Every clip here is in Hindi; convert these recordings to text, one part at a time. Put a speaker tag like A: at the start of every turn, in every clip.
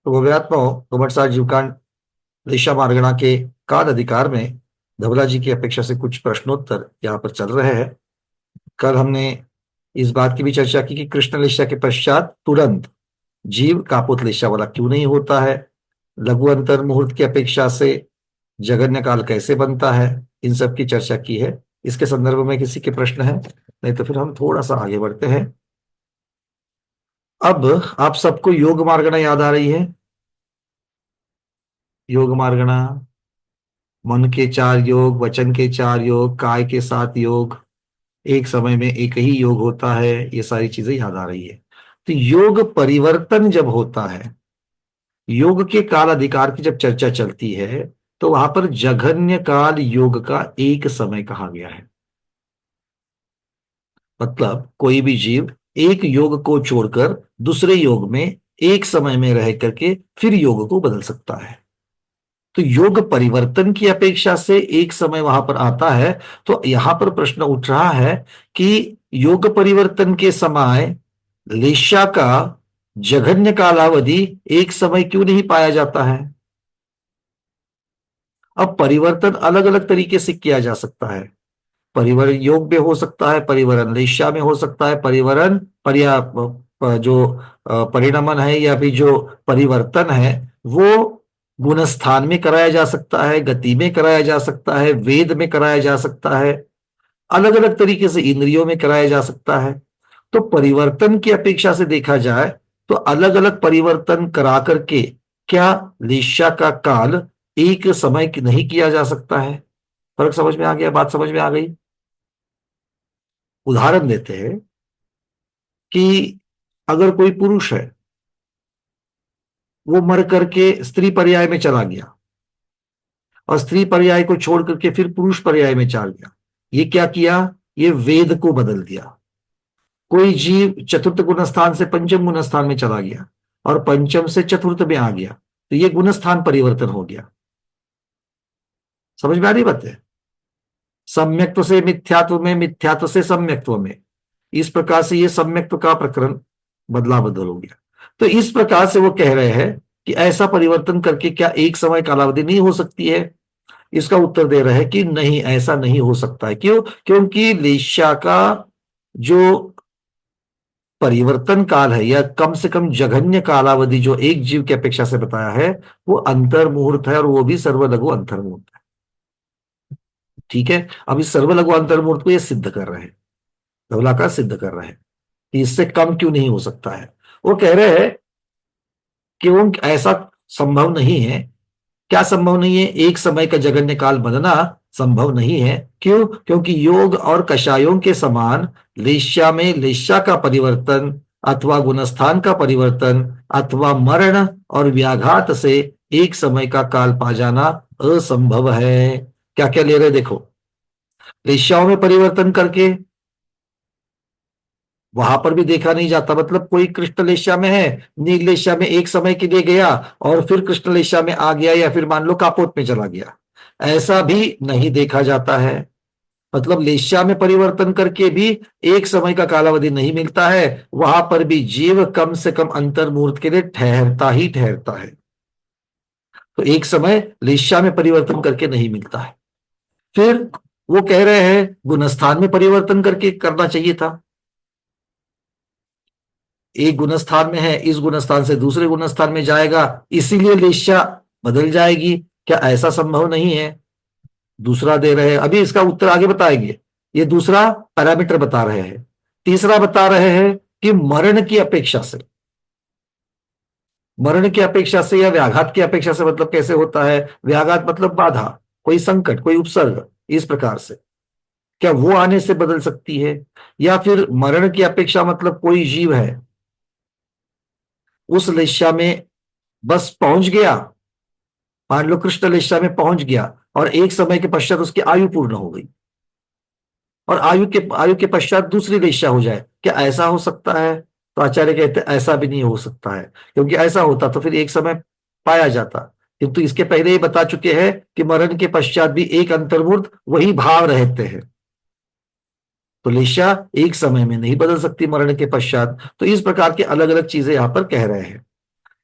A: तो गोबरसार जीवकांड रेशा मारगणा के काल अधिकार में धवला जी की अपेक्षा से कुछ प्रश्नोत्तर यहाँ पर चल रहे हैं। कल हमने इस बात की भी चर्चा की कि कृष्ण लेशा के पश्चात तुरंत जीव कापोत लेशा वाला क्यों नहीं होता है, लघु अंतर मुहूर्त की अपेक्षा से जगन्य काल कैसे बनता है, इन सब की चर्चा की है। इसके संदर्भ में किसी के प्रश्न है? नहीं तो फिर हम थोड़ा सा आगे बढ़ते हैं। अब आप सबको योग मार्गणा याद आ रही है? योग मार्गणा, मन के चार योग, वचन के चार योग, काय के सात योग, एक समय में एक ही योग होता है, ये सारी चीजें याद आ रही है। तो योग परिवर्तन जब होता है, योग के काल अधिकार की जब चर्चा चलती है, तो वहां पर जघन्य काल योग का एक समय कहा गया है। मतलब कोई भी जीव एक योग को छोड़कर दूसरे योग में एक समय में रह करके फिर योग को बदल सकता है। तो योग परिवर्तन की अपेक्षा से एक समय वहां पर आता है। तो यहां पर प्रश्न उठ रहा है कि योग परिवर्तन के समय लेशा का जघन्य कालावधि एक समय क्यों नहीं पाया जाता है? अब परिवर्तन अलग अलग तरीके से किया जा सकता है। परिवरण योग में हो सकता है, परिवरण लेशा में हो सकता है, परिवरण पर्या जो परिणमन है या फिर जो परिवर्तन है वो गुणस्थान में कराया जा सकता है, गति में कराया जा सकता है, वेद में कराया जा सकता है, अलग अलग तरीके से इंद्रियों में कराया जा सकता है। तो परिवर्तन की अपेक्षा से देखा जाए तो अलग अलग परिवर्तन करा करके क्या लेशा का काल एक समय नहीं किया जा सकता है? फर्क समझ में आ गया? बात समझ में आ गई? उदाहरण देते हैं कि अगर कोई पुरुष है, वो मर करके स्त्री पर्याय में चला गया और स्त्री पर्याय को छोड़ करके फिर पुरुष पर्याय में चला गया, ये क्या किया? ये वेद को बदल दिया। कोई जीव चतुर्थ गुणस्थान से पंचम गुणस्थान में चला गया और पंचम से चतुर्थ में आ गया, तो ये गुणस्थान परिवर्तन हो गया। समझ में आ रही बात है? सम्यक्त्व से मिथ्यात्व में, मिथ्यात्व से सम्यक्त्व में, इस प्रकार से ये सम्यक्त्व का प्रकरण बदला बदल हो गया। तो इस प्रकार से वो कह रहे हैं कि ऐसा परिवर्तन करके क्या एक समय कालावधि नहीं हो सकती है? इसका उत्तर दे रहे हैं कि नहीं, ऐसा नहीं हो सकता है। क्यों? क्योंकि लेशा का जो परिवर्तन काल है या कम से कम जघन्य कालावधि जो एक जीव की अपेक्षा से बताया है, वो अंतर मुहूर्त है और वो भी सर्वलघु अंतर मुहूर्त है। ठीक है, अब इस सर्वलघु अंतर मुहूर्त को ये सिद्ध कर रहे हैं, धवला का सिद्ध कर रहे हैं कि इससे कम क्यों नहीं हो सकता है। वो कह रहे हैं कि वो ऐसा संभव नहीं है। क्या संभव नहीं है? एक समय का जघन्य काल बनना संभव नहीं है। क्यों? क्योंकि योग और कषायों के समान लेश्या में लेश्या का परिवर्तन अथवा गुणस्थान का परिवर्तन अथवा मरण और व्याघात से एक समय का काल पा जाना असंभव है। क्या क्या ले रहे देखो, लेश्याओं में परिवर्तन करके वहां पर भी देखा नहीं जाता। मतलब कोई कृष्णलेशा में है, नीललेशा में एक समय के लिए गया और फिर कृष्णलेशा में आ गया या फिर मान लो कापोत में चला गया, ऐसा भी नहीं देखा जाता है। मतलब लेशा में परिवर्तन करके भी एक समय का कालावधि नहीं मिलता है। वहां पर भी जीव कम से कम अंतर मुहूर्त के लिए ठहरता ही ठहरता है। तो एक समय लेशा में परिवर्तन करके नहीं मिलता है। फिर वो कह रहे हैं गुणस्थान में परिवर्तन करके करना चाहिए था। एक गुणस्थान में है, इस गुणस्थान से दूसरे गुणस्थान में जाएगा, इसीलिए लेशा बदल जाएगी। क्या ऐसा संभव नहीं है? दूसरा दे रहे हैं, अभी इसका उत्तर आगे बताएंगे। ये दूसरा पैरामीटर बता रहे हैं। तीसरा बता रहे हैं कि मरण की अपेक्षा से, मरण की अपेक्षा से या व्याघात की अपेक्षा से, मतलब कैसे होता है? व्याघात मतलब बाधा, कोई संकट, कोई उपसर्ग, इस प्रकार से क्या वो आने से बदल सकती है? या फिर मरण की अपेक्षा मतलब कोई जीव है उस लिशा में बस पहुंच गया, मान लो कृष्ण लिशा में पहुंच गया और एक समय के पश्चात उसकी आयु पूर्ण हो गई और आयु के पश्चात दूसरी लिशा हो जाए, क्या ऐसा हो सकता है? तो आचार्य कहते हैं ऐसा भी नहीं हो सकता है, क्योंकि ऐसा होता तो फिर एक समय पाया जाता। किंतु इसके पहले ही बता चुके हैं कि मरण के पश्चात भी एक अंतर्मूर्त वही भाव रहते हैं, तो लिशा एक समय में नहीं बदल सकती मरण के पश्चात। तो इस प्रकार की अलग अलग चीजें यहां पर कह रहे हैं।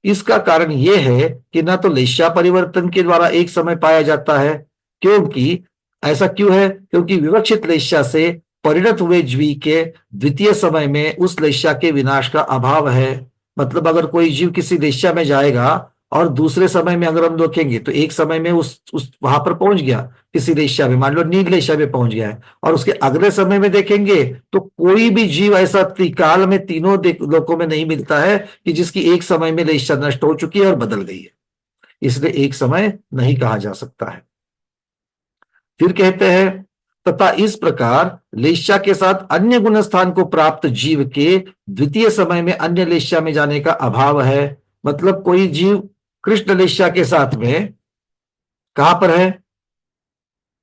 A: इसका कारण यह है कि ना तो लेशा परिवर्तन के द्वारा एक समय पाया जाता है, क्योंकि ऐसा क्यों है, क्योंकि विवक्षित लेशा से परिणत हुए जीव के द्वितीय समय में उस लेशा के विनाश का अभाव है। मतलब अगर कोई जीव किसी लेशा में जाएगा और दूसरे समय में अगर हम देखेंगे तो एक समय में उस वहां पर पहुंच गया किसी लेशा में, मान लो नील लेशा में पहुंच गया है, और उसके अगले समय में देखेंगे तो कोई भी जीव ऐसा त्रिकाल में तीनों लोकों में नहीं मिलता है कि जिसकी एक समय में लेशा नष्ट हो चुकी है और बदल गई है। इसलिए एक समय नहीं कहा जा सकता है। फिर कहते हैं तथा इस प्रकार लेशा के साथ अन्य गुण स्थान को प्राप्त जीव के द्वितीय समय में अन्य लेशा में जाने का अभाव है। मतलब कोई जीव कृष्ण लेशा के साथ में कहां पर है,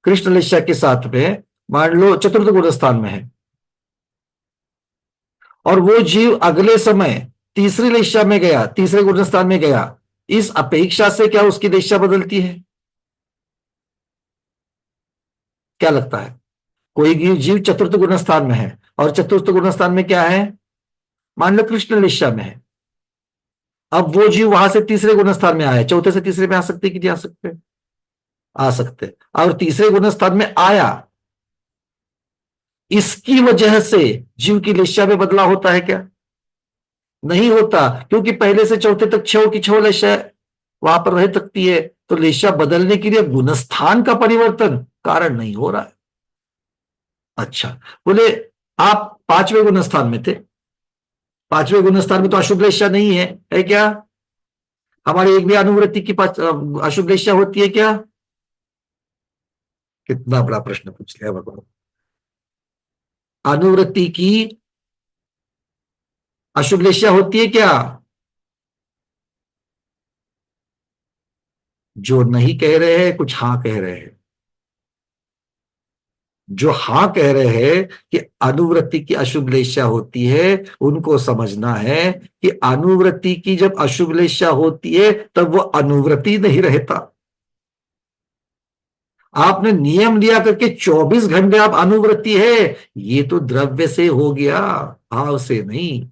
A: कृष्ण लेशा के साथ में मान लो चतुर्थ गुण स्थान में है, और वो जीव अगले समय तीसरी लेशा में गया, तीसरे गुण स्थान में गया, इस अपेक्षा से क्या उसकी लेशा बदलती है? क्या लगता है? कोई जीव चतुर्थ गुण स्थान में है और चतुर्थ गुण स्थान में क्या है, मान लो कृष्ण लेशा में है। अब वो जीव वहां से तीसरे गुण स्थान में आया, चौथे से तीसरे में आ सकते कि नहीं आ सकते? आ सकते। और तीसरे गुण स्थान में आया, इसकी वजह से जीव की लेशा में बदलाव होता है क्या? नहीं होता, क्योंकि पहले से चौथे तक छह की छह लेशा वहां पर रह सकती है, तो लेशा बदलने के लिए गुणस्थान का परिवर्तन कारण नहीं हो रहा है। अच्छा, बोले आप पांचवें गुणस्थान में थे, पांचवें गुणस्थान में तो अशुभ लेशा नहीं है क्या? हमारी एक भी अनुवृत्ति की अशुभ लेशा होती है क्या? कितना बड़ा प्रश्न पूछ लिया भगवान। अनुवृत्ति की अशुभ लेशा होती है क्या? जो नहीं कह रहे हैं कुछ हाँ कह रहे हैं। जो हाँ कह रहे हैं कि अनुवृत्ति की अशुभ लेशा होती है, उनको समझना है कि अनुवृत्ति की जब अशुभ लेशा होती है तब वो अनुवृत्ति नहीं रहता। आपने नियम लिया करके 24 घंटे आप अनुवृत्ति है, ये तो द्रव्य से हो गया, भाव से नहीं।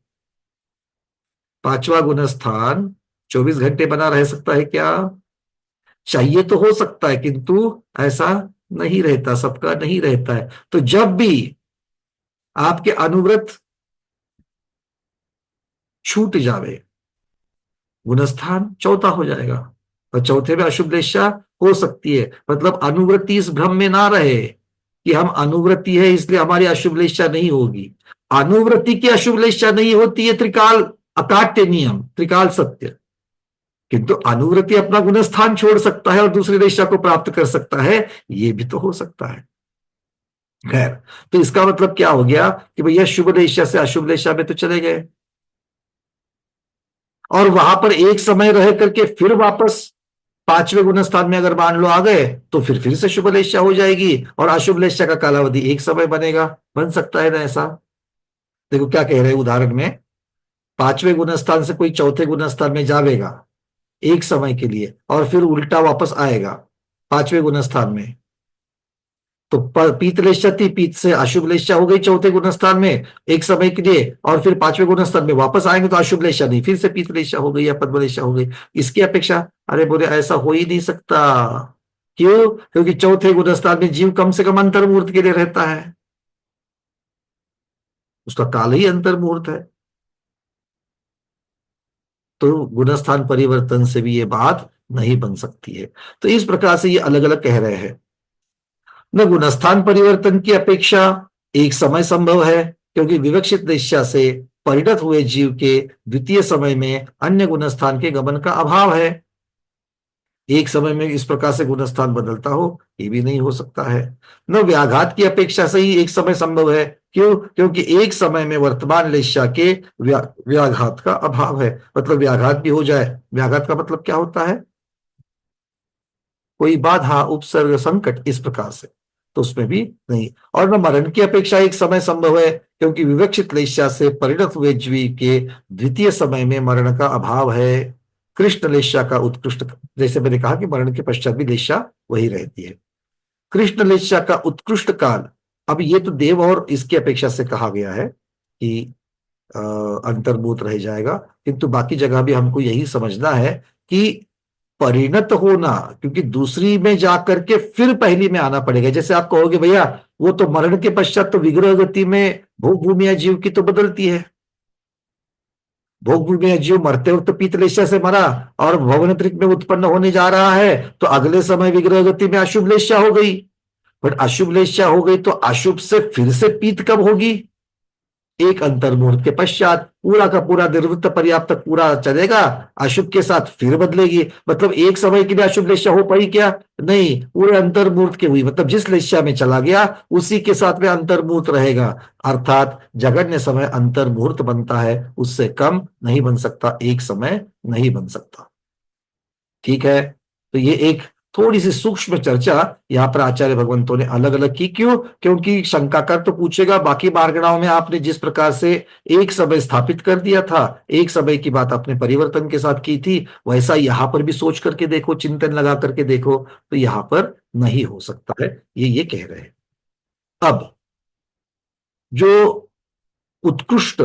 A: पांचवा गुणस्थान 24 घंटे बना रह सकता है क्या? चाहिए तो हो सकता है, किंतु ऐसा नहीं रहता, सबका नहीं रहता है। तो जब भी आपके अनुव्रत छूट जावे, गुणस्थान चौथा हो जाएगा, और चौथे में अशुभ लेशा हो सकती है। मतलब अनुवृत्ति इस भ्रम में ना रहे कि हम अनुवृत्ति है इसलिए हमारी अशुभ लेशा नहीं होगी। अनुवृत्ति की अशुभ लेशा नहीं होती है, त्रिकाल अकाट्य नियम, त्रिकाल सत्य। किंतु अनुवृत्ति अपना गुणस्थान छोड़ सकता है और दूसरी लेशा को प्राप्त कर सकता है, ये भी तो हो सकता है। खैर, तो इसका मतलब क्या हो गया कि भैया शुभ लेशा से अशुभ लेशा में तो चले गए, और वहां पर एक समय रह करके फिर वापस पांचवें गुणस्थान में अगर मान लो आ गए तो फिर से शुभ लेशा हो जाएगी, और अशुभ लेशा का कालावधि एक समय बनेगा। बन सकता है ना ऐसा? देखो क्या कह रहे हैं उदाहरण में, पांचवें गुणस्थान से कोई चौथे गुणस्थान में जावेगा एक समय के लिए और फिर उल्टा वापस आएगा पांचवें गुणस्थान में, तो पीत लेशा थी, पीत से अशुभ लेशा हो गई चौथे गुणस्थान में एक समय के लिए, और फिर पांचवें गुणस्थान में वापस आएंगे तो अशुभ लेशा नहीं, फिर से पीत लेशा हो गई या पद्म लेशा हो गई। इसकी अपेक्षा, अरे बोले ऐसा हो ही नहीं सकता। क्यों? क्योंकि चौथे गुणस्थान में जीव कम से कम अंतर्मुहूर्त के लिए रहता है, उसका काल ही अंतर्मुहूर्त है। तो गुणस्थान परिवर्तन से भी ये बात नहीं बन सकती है। तो इस प्रकार से ये अलग अलग कह रहे हैं। न गुणस्थान परिवर्तन की अपेक्षा एक समय संभव है, क्योंकि विवक्षित लेशा से परिणत हुए जीव के द्वितीय समय में अन्य गुणस्थान के गमन का अभाव है। एक समय में इस प्रकार से गुणस्थान बदलता हो, ये भी नहीं हो सकता है। न व्याघात की अपेक्षा से ही एक समय संभव है। क्यों? क्योंकि एक समय में वर्तमान लेशा के व्याघात का अभाव है। मतलब व्याघात भी हो जाए, व्याघात का मतलब क्या होता है? कोई बाधा, उपसर्ग, संकट, इस प्रकार से, तो उसमें भी नहीं। और न मरण की अपेक्षा एक समय संभव है, क्योंकि विवक्षित लेशा से परिणत हुए जीव के द्वितीय समय में मरण का अभाव है। कृष्ण लेशा का उत्कृष्ट, जैसे मैंने कहा कि मरण के पश्चात भी लेशा वही रहती है। कृष्ण लेशा का उत्कृष्ट काल, अब ये तो देव और इसकी अपेक्षा से कहा गया है कि अंतर्भूत रह जाएगा। किंतु बाकी जगह भी हमको यही समझना है कि परिणत होना, क्योंकि दूसरी में जाकर के फिर पहली में आना पड़ेगा। जैसे आप कहोगे भैया वो तो मरण के पश्चात तो विग्रह गति में भोग भूमि या जीव की तो बदलती है, भोग भूमि या जीव मरते वक्त तो पीतलेशा से मरा और भवनत्रिक में उत्पन्न होने जा रहा है, तो अगले समय विग्रह गति में अशुभ लेशा हो गई। बट अशुभ लेशा हो गई तो अशुभ से फिर से पीत कब होगी? एक अंतर्मुहूर्त के पश्चात। पूरा का पूरा निर्वृत्त पर्याप्त तक पूरा चलेगा, अशुभ के साथ फिर बदलेगी। मतलब एक समय के लिए अशुभ लेशा हो पाई क्या? नहीं, पूरे अंतर्मुहूर्त के हुई। मतलब जिस लेशा में चला गया उसी के साथ में अंतर्मुहूर्त रहेगा। अर्थात जगन्य समय अंतर्मुहूर्त बनता है, उससे कम नहीं बन सकता, एक समय नहीं बन सकता। ठीक है, तो ये एक थोड़ी सी सूक्ष्म चर्चा यहां पर आचार्य भगवंतों ने अलग अलग की। क्यों? क्योंकि शंकाकार तो पूछेगा, बाकी मार्गणाओं में आपने जिस प्रकार से एक समय स्थापित कर दिया था, एक समय की बात आपने परिवर्तन के साथ की थी, वैसा यहां पर भी सोच करके देखो, चिंतन लगा करके देखो, तो यहां पर नहीं हो सकता है, ये कह रहे हैं। अब जो उत्कृष्ट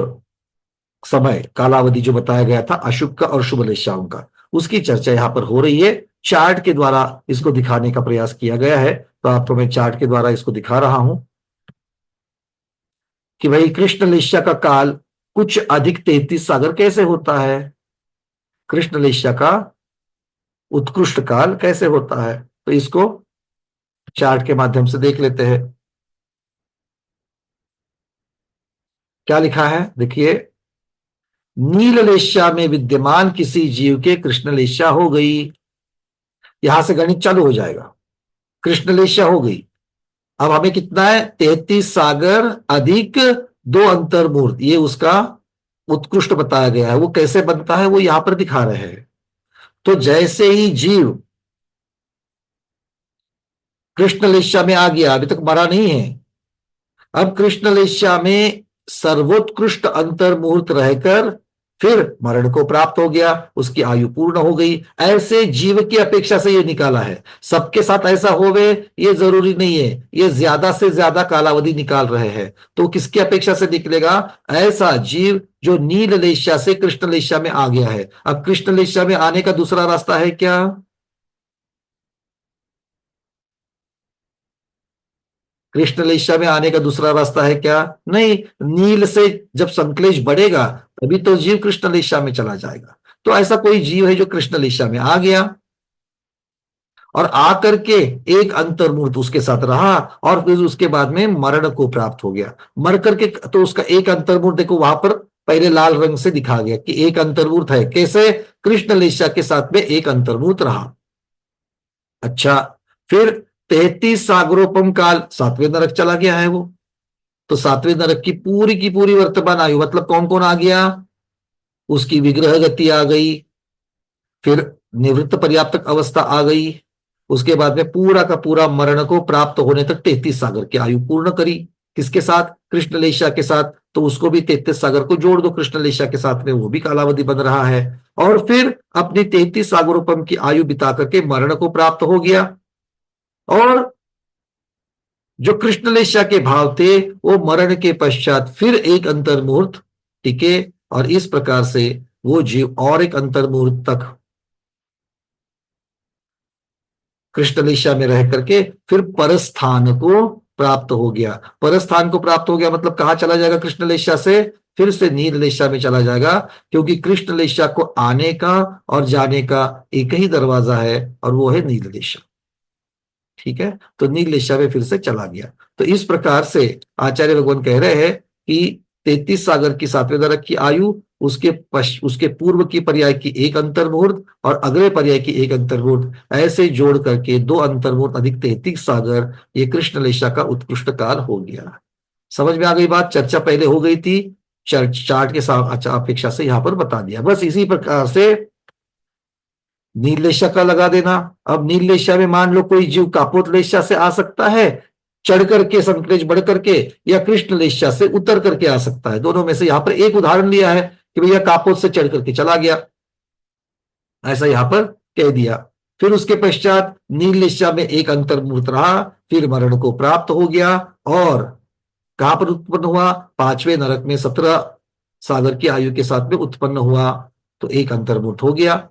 A: समय कालावधि जो बताया गया था अशुभ का और शुभ लेशाओं का, उसकी चर्चा यहां पर हो रही है। चार्ट के द्वारा इसको दिखाने का प्रयास किया गया है, तो आपको मैं चार्ट के द्वारा इसको दिखा रहा हूं कि भाई कृष्ण लेशा का काल कुछ अधिक 33 सागर कैसे होता है, कृष्ण लेशा का उत्कृष्ट काल कैसे होता है, तो इसको चार्ट के माध्यम से देख लेते हैं। क्या लिखा है देखिए, नील लेशा में विद्यमान किसी जीव के कृष्ण लेशा हो गई, यहां से गणित चालू हो जाएगा। कृष्ण लेशा हो गई, अब हमें कितना है, 33 सागर अधिक 2 अंतर्मूर्त, ये उसका उत्कृष्ट बताया गया है। वो कैसे बनता है वो यहां पर दिखा रहे हैं। तो जैसे ही जीव कृष्ण लेशा में आ गया, अभी तक मरा नहीं है, अब कृष्ण लेशा में सर्वोत्कृष्ट अंतर्मुहूर्त रहकर फिर मरण को प्राप्त हो गया, उसकी आयु पूर्ण हो गई। ऐसे जीव की अपेक्षा से ये निकाला है। सबके साथ ऐसा होवे ये जरूरी नहीं है, ये ज्यादा से ज्यादा कालावधि निकाल रहे हैं। तो किसकी अपेक्षा से निकलेगा? ऐसा जीव जो नील लेशा से कृष्ण लेशा में आ गया है। अब कृष्ण लेशा में आने का दूसरा रास्ता है क्या? कृष्ण लेशा में आने का दूसरा रास्ता है क्या? नहीं। नील से जब संक्लेश बढ़ेगा तभी तो जीव कृष्ण लेशा में चला जाएगा। तो ऐसा कोई जीव है जो कृष्ण लेशा में आ गया और आकर के एक अंतर्मुहूर्त उसके साथ रहा और फिर उसके बाद में मरण को प्राप्त हो गया। मर करके तो उसका एक अंतर्मुहूर्त देखो वहां पर पहले लाल रंग से दिखा गया कि एक अंतर्मुहूर्त है। कैसे? कृष्ण लेशा के साथ में एक अंतर्मुहूर्त रहा। अच्छा, फिर 33 सागरोपम काल 7वें नरक चला गया है वो। तो 7वें नरक की पूरी वर्तमान आयु, मतलब कौन कौन आ गया? उसकी विग्रह गति आ गई, फिर निवृत्त पर्याप्तक अवस्था आ गई, उसके बाद में पूरा का पूरा मरण को प्राप्त होने तक 33 सागर की आयु पूर्ण करी। किसके साथ? कृष्ण लेशा के साथ। तो उसको भी 33 सागर को जोड़ दो कृष्ण लेशा के साथ में, वो भी कालावधि बन रहा है। और फिर अपनी 33 सागरोपम की आयु बिता करके मरण को प्राप्त हो गया। और जो कृष्णलेशा के भाव थे वो मरण के पश्चात फिर एक अंतर्मुहूर्त टिके और इस प्रकार से वो जीव और एक अंतर्मुहूर्त तक कृष्णलेशा में रह करके फिर परस्थान को प्राप्त हो गया। परस्थान को प्राप्त हो गया मतलब कहां चला जाएगा? कृष्णलेशा से फिर से नीललेशा में चला जाएगा, क्योंकि कृष्णलेशा को आने का और जाने का एक ही दरवाजा है और वो है नीललेशा। ठीक है, तो नीलेशा में फिर से चला गया। तो इस प्रकार से आचार्य भगवान कह रहे हैं कि 33 सागर की 7वें नरक की आयु, उसके पूर्व की पर्याय की एक अंतर्मुहूर्त और अगले पर्याय की एक अंतर्मुहूर्त, ऐसे जोड़ करके 2 अंतर्मुहूर्त अधिक 33 सागर, ये कृष्णलेशा का उत्कृष्ट काल हो गया। समझ में आ गई बात? चर्चा पहले हो गई थी, चार्ट के अपेक्षा से यहां पर बता दिया। बस इसी प्रकार से नील लेशा का लगा देना। अब नील लेशा में मान लो कोई जीव कापोत लेशा से आ सकता है चढ़ करके, संक्लेश बढ़ करके, या कृष्ण लेशा से उतर करके आ सकता है। दोनों में से यहां पर एक उदाहरण लिया है कि भैया कापोत से चढ़ करके चला गया, ऐसा यहां पर कह दिया। फिर उसके पश्चात नील लेशा में एक अंतर्मुहूर्त रहा, फिर मरण को प्राप्त हो गया और कहां पर उत्पन्न हुआ? 5वें नरक में 17 सागर की आयु के साथ में उत्पन्न हुआ तो एक अंतर्मुर्त हो गया।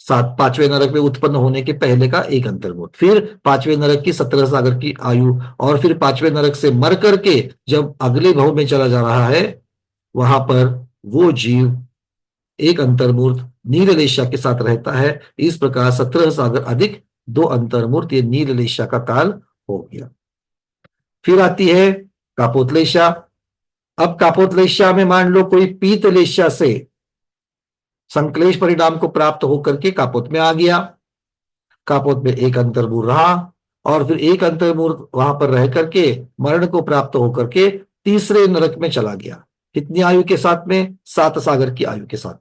A: पांचवें नरक में उत्पन्न होने के पहले का एक अंतर्मुर्त, फिर पांचवें नरक की 17 सागर की आयु, और फिर पांचवें नरक से मर करके जब अगले भव में चला जा रहा है, वहां पर वो जीव एक अंतर्मूर्त नीललेशा के साथ रहता है। इस प्रकार 17 सागर अधिक 2 अंतर्मूर्त, ये नीललेशा का काल हो गया। फिर आती है कापोतलेशा। अब कापोतलेशा में मान लो कोई पीतलेशा से संक्लेश परिणाम को प्राप्त होकर के कापोत में आ गया, कापोत में एक अंतर्मूर्त रहा, और फिर एक अंतर्मूर्त वहां पर रह करके मरण को प्राप्त होकर के तीसरे नरक में चला गया। कितनी आयु के साथ में? 7 सागर की आयु के साथ।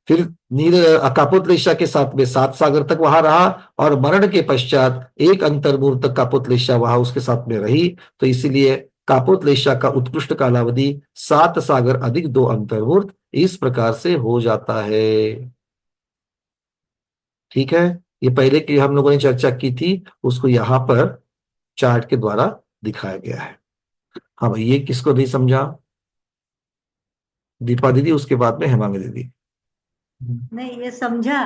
A: फिर नील कापोतलेशा के साथ में 7 सागर तक वहां रहा, और मरण के पश्चात एक अंतर्मूर्त तक कापोतलेशा वहां उसके साथ में रही। तो इसीलिए कापोतलेशा का उत्कृष्ट कालावधि 7 सागर अधिक 2 अंतर्मूर्त इस प्रकार से हो जाता है। ठीक है, ये पहले की हम लोगों ने चर्चा की थी, उसको यहां पर चार्ट के द्वारा दिखाया गया है। हाँ भाई, ये किसको नहीं समझा? दीपा दीदी, उसके बाद में हेमांगी दीदी।
B: नहीं, ये समझा,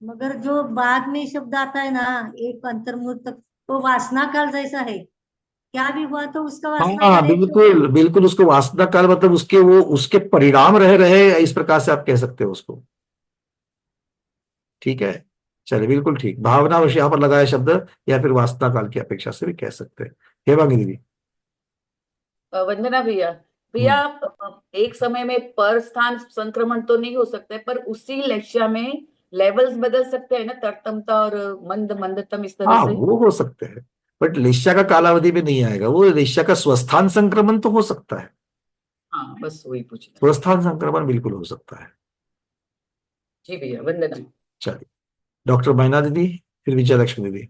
B: मगर जो बाद में शब्द आता है ना एक अंतर्मुख तक, वो वासना काल जैसा है, क्या भी हुआ तो उसका वासना
A: हाँ
B: काल एक हो गया।
A: बिल्कुल बिल्कुल, उसको वासना काल मतलब उसके वो उसके परिणाम रह रहे, इस प्रकार से आप कह सकते हो उसको। ठीक है, चलिए बिल्कुल ठीक, भावनावश यहाँ पर लगाया शब्द, या फिर वासना काल की अपेक्षा से भी कह सकते हैं। हेमांगी दीदी।
C: वंदना भैया, भैया एक समय में पर स्थान संक्रमण तो नहीं हो सकता है, पर उसी लेशा में लेवल्स बदल सकते हैं ना, तरतमता और मंद मंदतम, इस तरह
A: हाँ
C: से।
A: वो हो सकते हैं, बट लेश्या का कालावधि में नहीं आएगा वो। लेश्या का स्वस्थान संक्रमण तो हो सकता है,
C: हाँ बस वही पूछना।
A: स्वस्थान संक्रमण बिल्कुल हो सकता है।
C: जी भैया, वंदना।
A: चलिए, डॉक्टर मैना दीदी, फिर विजयलक्ष्मी दीदी।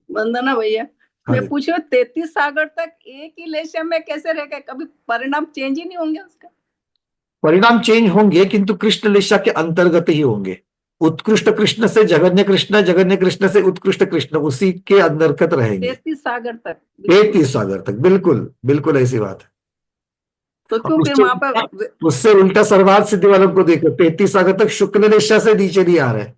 D: वंदना भैया,
A: हाँ
D: मैं
A: जी,
D: पूछ रही हूँ 33 सागर तक एक ही लेशा में कैसे रहेगा? कभी परिणाम चेंज ही नहीं होंगे उसका?
A: परिणाम चेंज होंगे किंतु कृष्ण लेशा के अंतर्गत ही होंगे। उत्कृष्ट कृष्ण से जगन्य कृष्ण, जगन्य कृष्ण से उत्कृष्ट कृष्ण, उसी के अंतर्गत रहेंगे
D: 33 सागर तक?
A: 33 सागर तक, बिल्कुल बिल्कुल ऐसी बात है।
D: तो
A: और
D: क्यों फिर वहां पर?
A: उससे उल्टा सर्वार्थ सिद्धि वालों को देखो, 33 सागर तक शुक्ल लेशा से नीचे नहीं आ रहे।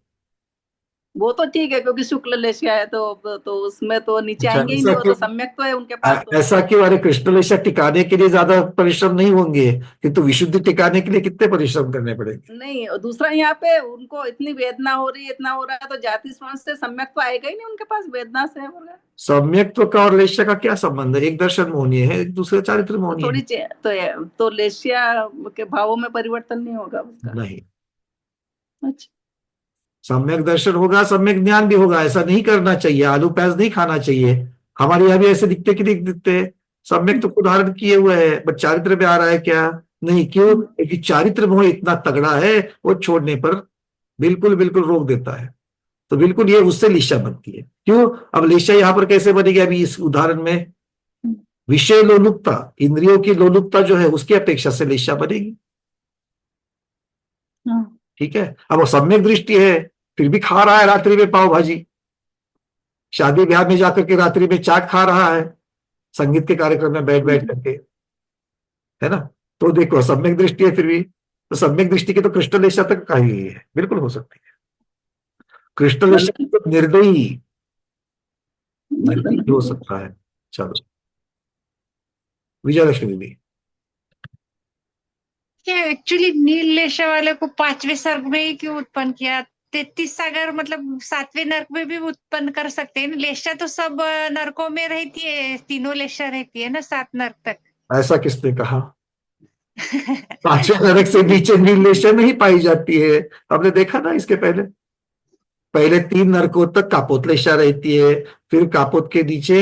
D: वो तो ठीक है, क्योंकि शुक्ल लेशा है तो उसमें तो नीचे
A: अच्छा,
D: आएंगे ही
A: ऐसा
D: नहीं, वो
A: क्यों?
D: तो सम्यक तो है उनके पास तो।
A: ऐसा क्यों? अरे कृष्ण लेशा टिकाने के लिए ज्यादा परिश्रम नहीं होंगे, किंतु विशुद्धि टिकाने के लिए कितने परिश्रम करने पड़ेंगे?
D: नहीं, और दूसरा यहाँ पे उनको इतनी वेदना हो रही है, इतना हो रहा है, तो जाति श्वास से सम्यक तो आएगा ही नहीं उनके पास, वेदना से होगा।
A: सम्यक्त्व का और लेशा का क्या संबंध है? एक दर्शन मोहनीय है, एक दूसरे चारित्र मोहनीय है।
D: तो लेशिया के भावों में परिवर्तन नहीं होगा उसका?
A: नहीं,
D: अच्छा।
A: सम्यक दर्शन होगा, सम्यक ज्ञान भी होगा। ऐसा नहीं करना चाहिए, आलू प्याज नहीं खाना चाहिए। हमारे यहाँ भी ऐसे दिखते कि नहीं दिखते? सम्यक तो खुद धारण किए हुए है, बट चारित्र में आ रहा है क्या? नहीं, क्यों? क्योंकि चारित्र मोह इतना तगड़ा है, वो छोड़ने पर बिल्कुल बिल्कुल रोक देता है। तो बिल्कुल ये उससे लिशा बनती है। क्यों? अब लिशा यहाँ पर कैसे बनेगी? अभी इस उदाहरण में विषय लोलुपता, इंद्रियों की लोलुपता जो है उसकी अपेक्षा से लिशा बनेगी। ठीक है, अब वो सम्यक दृष्टि है, फिर भी खा रहा है रात्रि में पाव भाजी, शादी ब्याह में जाकर के रात्रि में चाट खा रहा है, संगीत के कार्यक्रम में बैठ बैठ करके, है ना? तो देखो सम्यक दृष्टि है फिर भी, तो सम्यक दृष्टि की तो कृष्ण लेशा तक कही है, बिल्कुल हो सकती है। कृष्ण लेशा तो निर्दयी निर्दयी हो सकता है। चलो, विजयलक्ष्मी दीदी।
E: एक्चुअली नील लेशा वाले को 5वें सर्ग में ही क्यों उत्पन्न किया? 33 सागर मतलब 7वें नर्क में भी उत्पन्न कर सकते हैं ना? लेशा तो सब नरकों में रहती है, तीनों लेशा रहती है ना 7 नर्क तक।
A: ऐसा किसने कहा? 5वें नरक से नीचे नील लेशा नहीं पाई जाती है, हमने देखा ना इसके पहले। पहले 3 नरकों तक कापोत लेशा रहती है, फिर कापोत के नीचे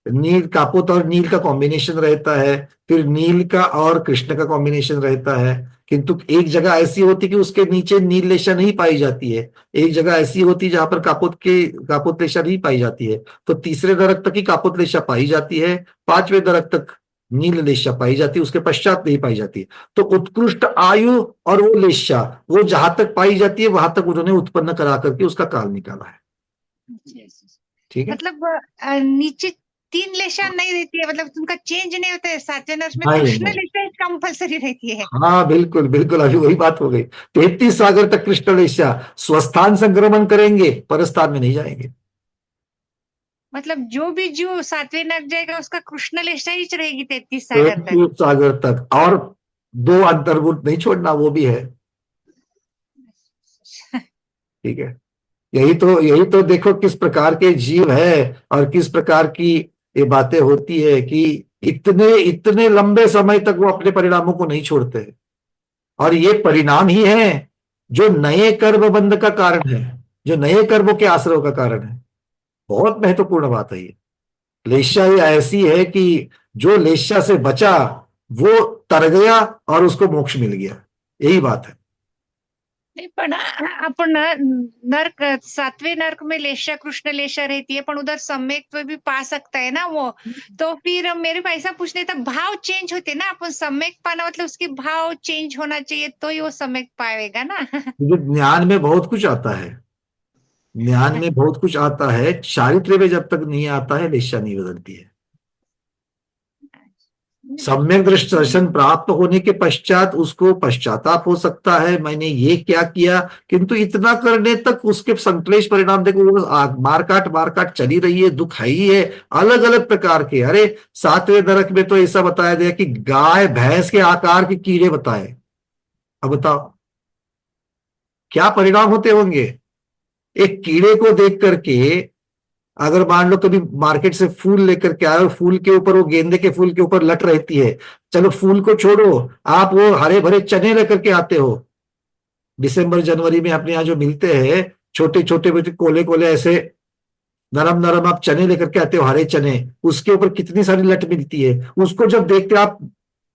A: नील, कापोत और नील का कॉम्बिनेशन रहता है, फिर नील का और कृष्ण का कॉम्बिनेशन रहता है। किंतु एक जगह ऐसी होती कि उसके नीचे नील लेशा नहीं पाई जाती है, एक जगह ऐसी होती जहां पर कापोत लेशा नहीं पाई जाती है। तो तीसरे नरक तक ही कापोत लेशा पाई जाती है, 5वें नरक तक नील लेशा पाई जाती है, उसके पश्चात नहीं पाई जाती। तो उत्कृष्ट आयु और वो लेशा, वो जहां तक पाई जाती है वहां तक उन्होंने उत्पन्न करा करके उसका काल निकाला है। ठीक है,
E: मतलब नीचे 3 लेशा नहीं रहती है, मतलब उनका चेंज नहीं होता है। 7वें नर्क में
A: नहीं,
E: कृष्ण
A: नहीं।
E: लेशा कंपल्सरी रहती है।
A: हाँ, बिल्कुल बिल्कुल, अभी वही बात हो गई। 33 सागर तक कृष्ण लेशा स्वस्थान संक्रमण करेंगे, परस्थान में नहीं जाएंगे।
E: मतलब जो भी जीव 7वें नर्क जाएगा उसका कृष्ण लेशा ही रहेगी 33 सागर तक।
A: 33 सागर तक, और 2 अंतर्भूत नहीं छोड़ना, वो भी है। ठीक है। यही तो देखो किस प्रकार के जीव है, और किस प्रकार की ये बातें होती है कि इतने इतने लंबे समय तक वो अपने परिणामों को नहीं छोड़ते हैं। और ये परिणाम ही है जो नए कर्म बंध का कारण है, जो नए कर्मों के आश्रयों का कारण है। बहुत महत्वपूर्ण बात है ये। लेस्या ये ऐसी है कि जो लेस्या से बचा वो तर गया और उसको मोक्ष मिल गया, यही बात है।
E: नहीं, पण आपण नर्क 7वें नर्क में लेशा कृष्ण लेशा रहती है, पण उधर सम्यक्त्व भी पा सकता है ना वो। तो फिर मेरे को ऐसा पूछने था, भाव चेंज होते ना, अपन सम्यक पाना मतलब उसकी भाव चेंज होना चाहिए तो ही वो सम्यक पाएगा ना।
A: क्योंकि ज्ञान में बहुत कुछ आता है, ज्ञान में बहुत कुछ आता है, चारित्र्य में जब तक नहीं आता है लेस्या नहीं बदलती है। सम्यक दर्शन प्राप्त होने के पश्चात उसको पश्चाताप हो सकता है, मैंने ये क्या किया, किंतु इतना करने तक उसके संक्लेश परिणाम देखो, वो मारकाट चली रही है, दुख है ही है, अलग अलग प्रकार के। अरे 7वें नरक में तो ऐसा बताया गया कि गाय भैंस के आकार के कीड़े बताए। अब बताओ क्या परिणाम होते होंगे। एक कीड़े को देख करके, अगर मान लो कभी मार्केट से फूल लेकर के आए और फूल के ऊपर, वो गेंदे के फूल के ऊपर लट रहती है, चलो फूल को छोड़ो, आप वो हरे भरे चने लेकर के आते हो दिसंबर जनवरी में अपने यहाँ जो मिलते हैं, छोटे छोटे कोले कोले ऐसे नरम नरम, आप चने लेकर के आते हो, हरे चने, उसके ऊपर कितनी सारी लट मिलती है। उसको जब देखते आप,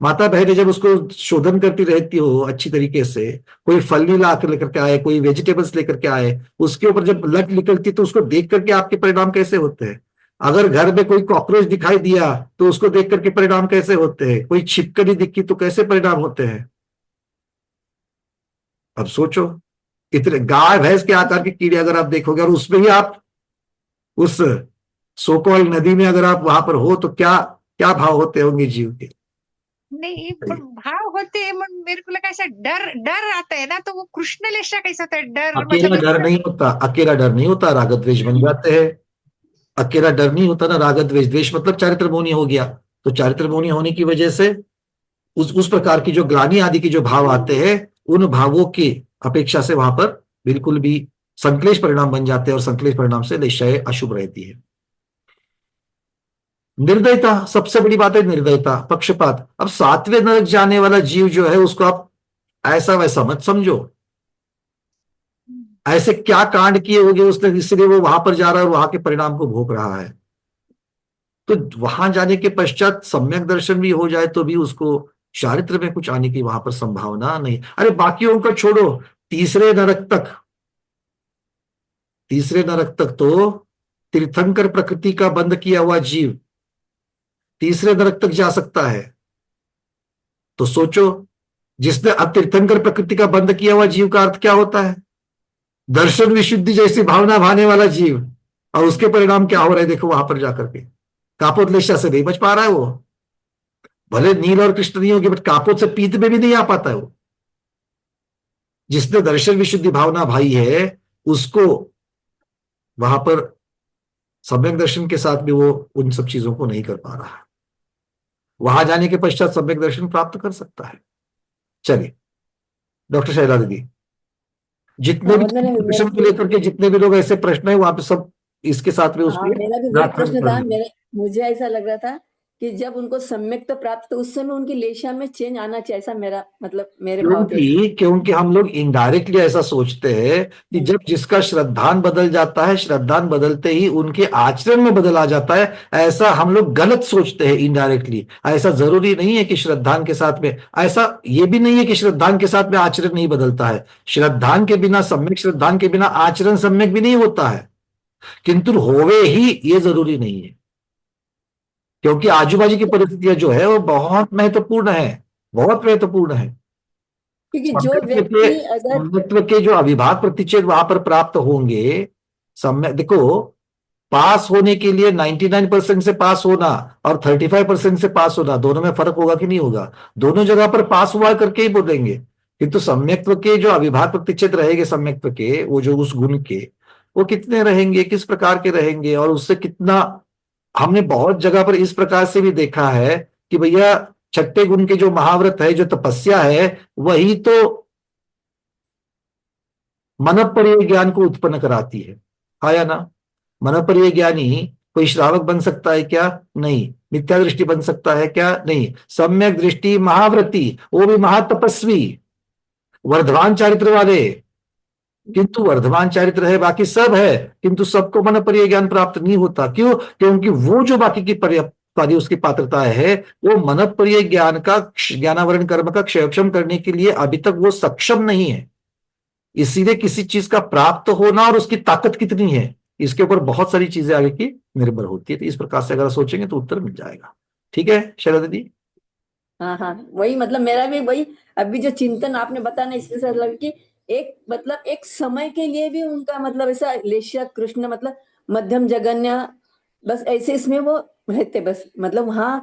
A: माता बहनें जब उसको शोधन करती रहती हो अच्छी तरीके से, कोई फल नहीं ला कर लेकर के आए, कोई वेजिटेबल्स लेकर के आए, उसके ऊपर जब लट निकलती तो उसको देख करके आपके परिणाम कैसे होते हैं। अगर घर में कोई कॉकरोच दिखाई दिया तो उसको देख करके परिणाम कैसे होते हैं, कोई छिपकली दिखी तो कैसे परिणाम होते हैं। अब सोचो, इतने गाय भैंस के आकार के कीड़े अगर आप देखोगे, और उसमें ही आप उस सोकोल नदी में अगर आप वहां पर हो, तो क्या क्या भाव होते होंगे जीव के।
E: नहीं, पण भाव होते हैं, मन मेरे को लगा ऐसा डर डर आता है ना, तो वो कृष्ण लेशा कैसा होता है डर,
A: अकेला
E: मतलब
A: डर नहीं होता, अकेला डर नहीं होता, राग द्वेष बन जाते हैं। अकेला डर नहीं होता ना, राग द्वेष, द्वेष मतलब चारित्र मोहनी हो गया। तो चारित्र मोहनी होने की वजह से उस प्रकार की जो ग्लानि आदि के जो भाव आते हैं, उन भावों की अपेक्षा से वहां पर बिल्कुल भी संक्लेश परिणाम बन जाते हैं, और संक्लेश परिणाम से लेशाएं अशुभ रहती है। निर्दयता, सबसे बड़ी बात है निर्दयता, पक्षपात। अब 7वें नरक जाने वाला जीव जो है उसको आप ऐसा वैसा मत समझो, ऐसे क्या कांड किए होंगे उसने इसलिए वो वहां पर जा रहा है और वहां के परिणाम को भोग रहा है। तो वहां जाने के पश्चात सम्यक दर्शन भी हो जाए तो भी उसको चारित्र में कुछ आने की वहां पर संभावना नहीं। अरे बाकियों को छोड़ो, तीसरे नरक तक, तीसरे नरक तक तो तीर्थंकर प्रकृति का बंध किया हुआ जीव तीसरे नरक तक जा सकता है। तो सोचो, जिसने अब तीर्थंकर प्रकृति का बंध किया हुआ जीव का अर्थ क्या होता है, दर्शन विशुद्धि जैसी भावना भाने वाला जीव, और उसके परिणाम क्या हो रहे हैं देखो वहां पर जाकर के। कापोत लेशा से नहीं बच पा रहा है वो, भले नील और कृष्ण नहीं होगी, बट कापोत से पीत में भी नहीं आ पाता है वो। जिसने दर्शन विशुद्धि भावना भाई है उसको वहां पर सम्यक दर्शन के साथ भी वो उन सब चीजों को नहीं कर पा रहा है। वहां जाने के पश्चात सम्यक दर्शन प्राप्त कर सकता है। चलिए डॉक्टर शैला दीदी, जितने भी दर्शन को लेकर के जितने भी लोग ऐसे प्रश्न है वहां पे सब इसके साथ में
F: हाँ,
A: उसके
F: मेरा भी वही प्रश्न था। मुझे ऐसा लग रहा था कि जब उनको सम्यक तो प्राप्त, तो उस समय उनकी लेशा में चेंज आना चाहिए, ऐसा मेरा मतलब मेरे भाव थे।
A: क्योंकि हम लोग इनडायरेक्टली ऐसा सोचते हैं कि जब जिसका श्रद्धान बदल जाता है, श्रद्धान बदलते ही उनके आचरण में बदल आ जाता है, ऐसा हम लोग गलत सोचते हैं इनडायरेक्टली। ऐसा जरूरी नहीं है कि श्रद्धान के साथ में, ऐसा ये भी नहीं है कि श्रद्धान के साथ में आचरण नहीं बदलता है। श्रद्धान के बिना, सम्यक श्रद्धान के बिना आचरण सम्यक भी नहीं होता है, किंतु होवे ही ये जरूरी नहीं है। क्योंकि आजू बाजू की परिस्थितियां जो है वो बहुत महत्वपूर्ण है, बहुत महत्वपूर्ण है।
F: क्योंकि जो व्यक्ति अगर
A: सम्यक्त्व के जो अविभाग प्रतिच्छेद वहां पर प्राप्त होंगे, सम्यक देखो पास होने के लिए 99% से पास होना और 35% से पास होना, दोनों में फर्क होगा कि नहीं होगा? दोनों जगह पर पास हुआ करके ही बोलेंगे, किंतु सम्यक्त्व के जो अविभाज्य प्रतिच्छेद रहेंगे सम्यक्त्व के, वो जो उस गुण के, वो कितने रहेंगे, किस प्रकार के रहेंगे, और उससे कितना। हमने बहुत जगह पर इस प्रकार से भी देखा है कि भैया छठे गुण के जो महाव्रत है, जो तपस्या है, वही तो मनःपर्यय ज्ञान को उत्पन्न कराती है। आया ना? मनःपर्यय ज्ञानी कोई श्रावक बन सकता है क्या? नहीं। मिथ्या दृष्टि बन सकता है क्या? नहीं। सम्यक दृष्टि महाव्रती, वो भी महातपस्वी, वर्धमान चारित्र वाले, किंतु वर्धमान चारित्र है, बाकी सब है, किंतु सबको मनःपर्यय ज्ञान प्राप्त नहीं होता। क्यों? क्योंकि वो जो बाकी की पर्याप्त उसकी पात्रता है, वो मनःपर्यय ज्ञान का, ज्ञानावरण कर्म का क्षयक्षम करने के लिए अभी तक वो सक्षम नहीं है। इसीलिए किसी चीज का प्राप्त होना और उसकी ताकत कितनी है, इसके ऊपर बहुत सारी चीजें आगे की निर्भर होती है। तो इस प्रकार से अगर सोचेंगे तो उत्तर मिल जाएगा। ठीक है शैला दीदी?
F: हाँ हाँ, वही मतलब मेरा भी वही, अभी जो चिंतन आपने बताया ना, इसमें से लगा कि एक मतलब एक समय के लिए भी उनका मतलब ऐसा लेश्या कृष्ण मतलब मध्यम जगन्य, बस ऐसे इसमें वो रहते, बस मतलब वहां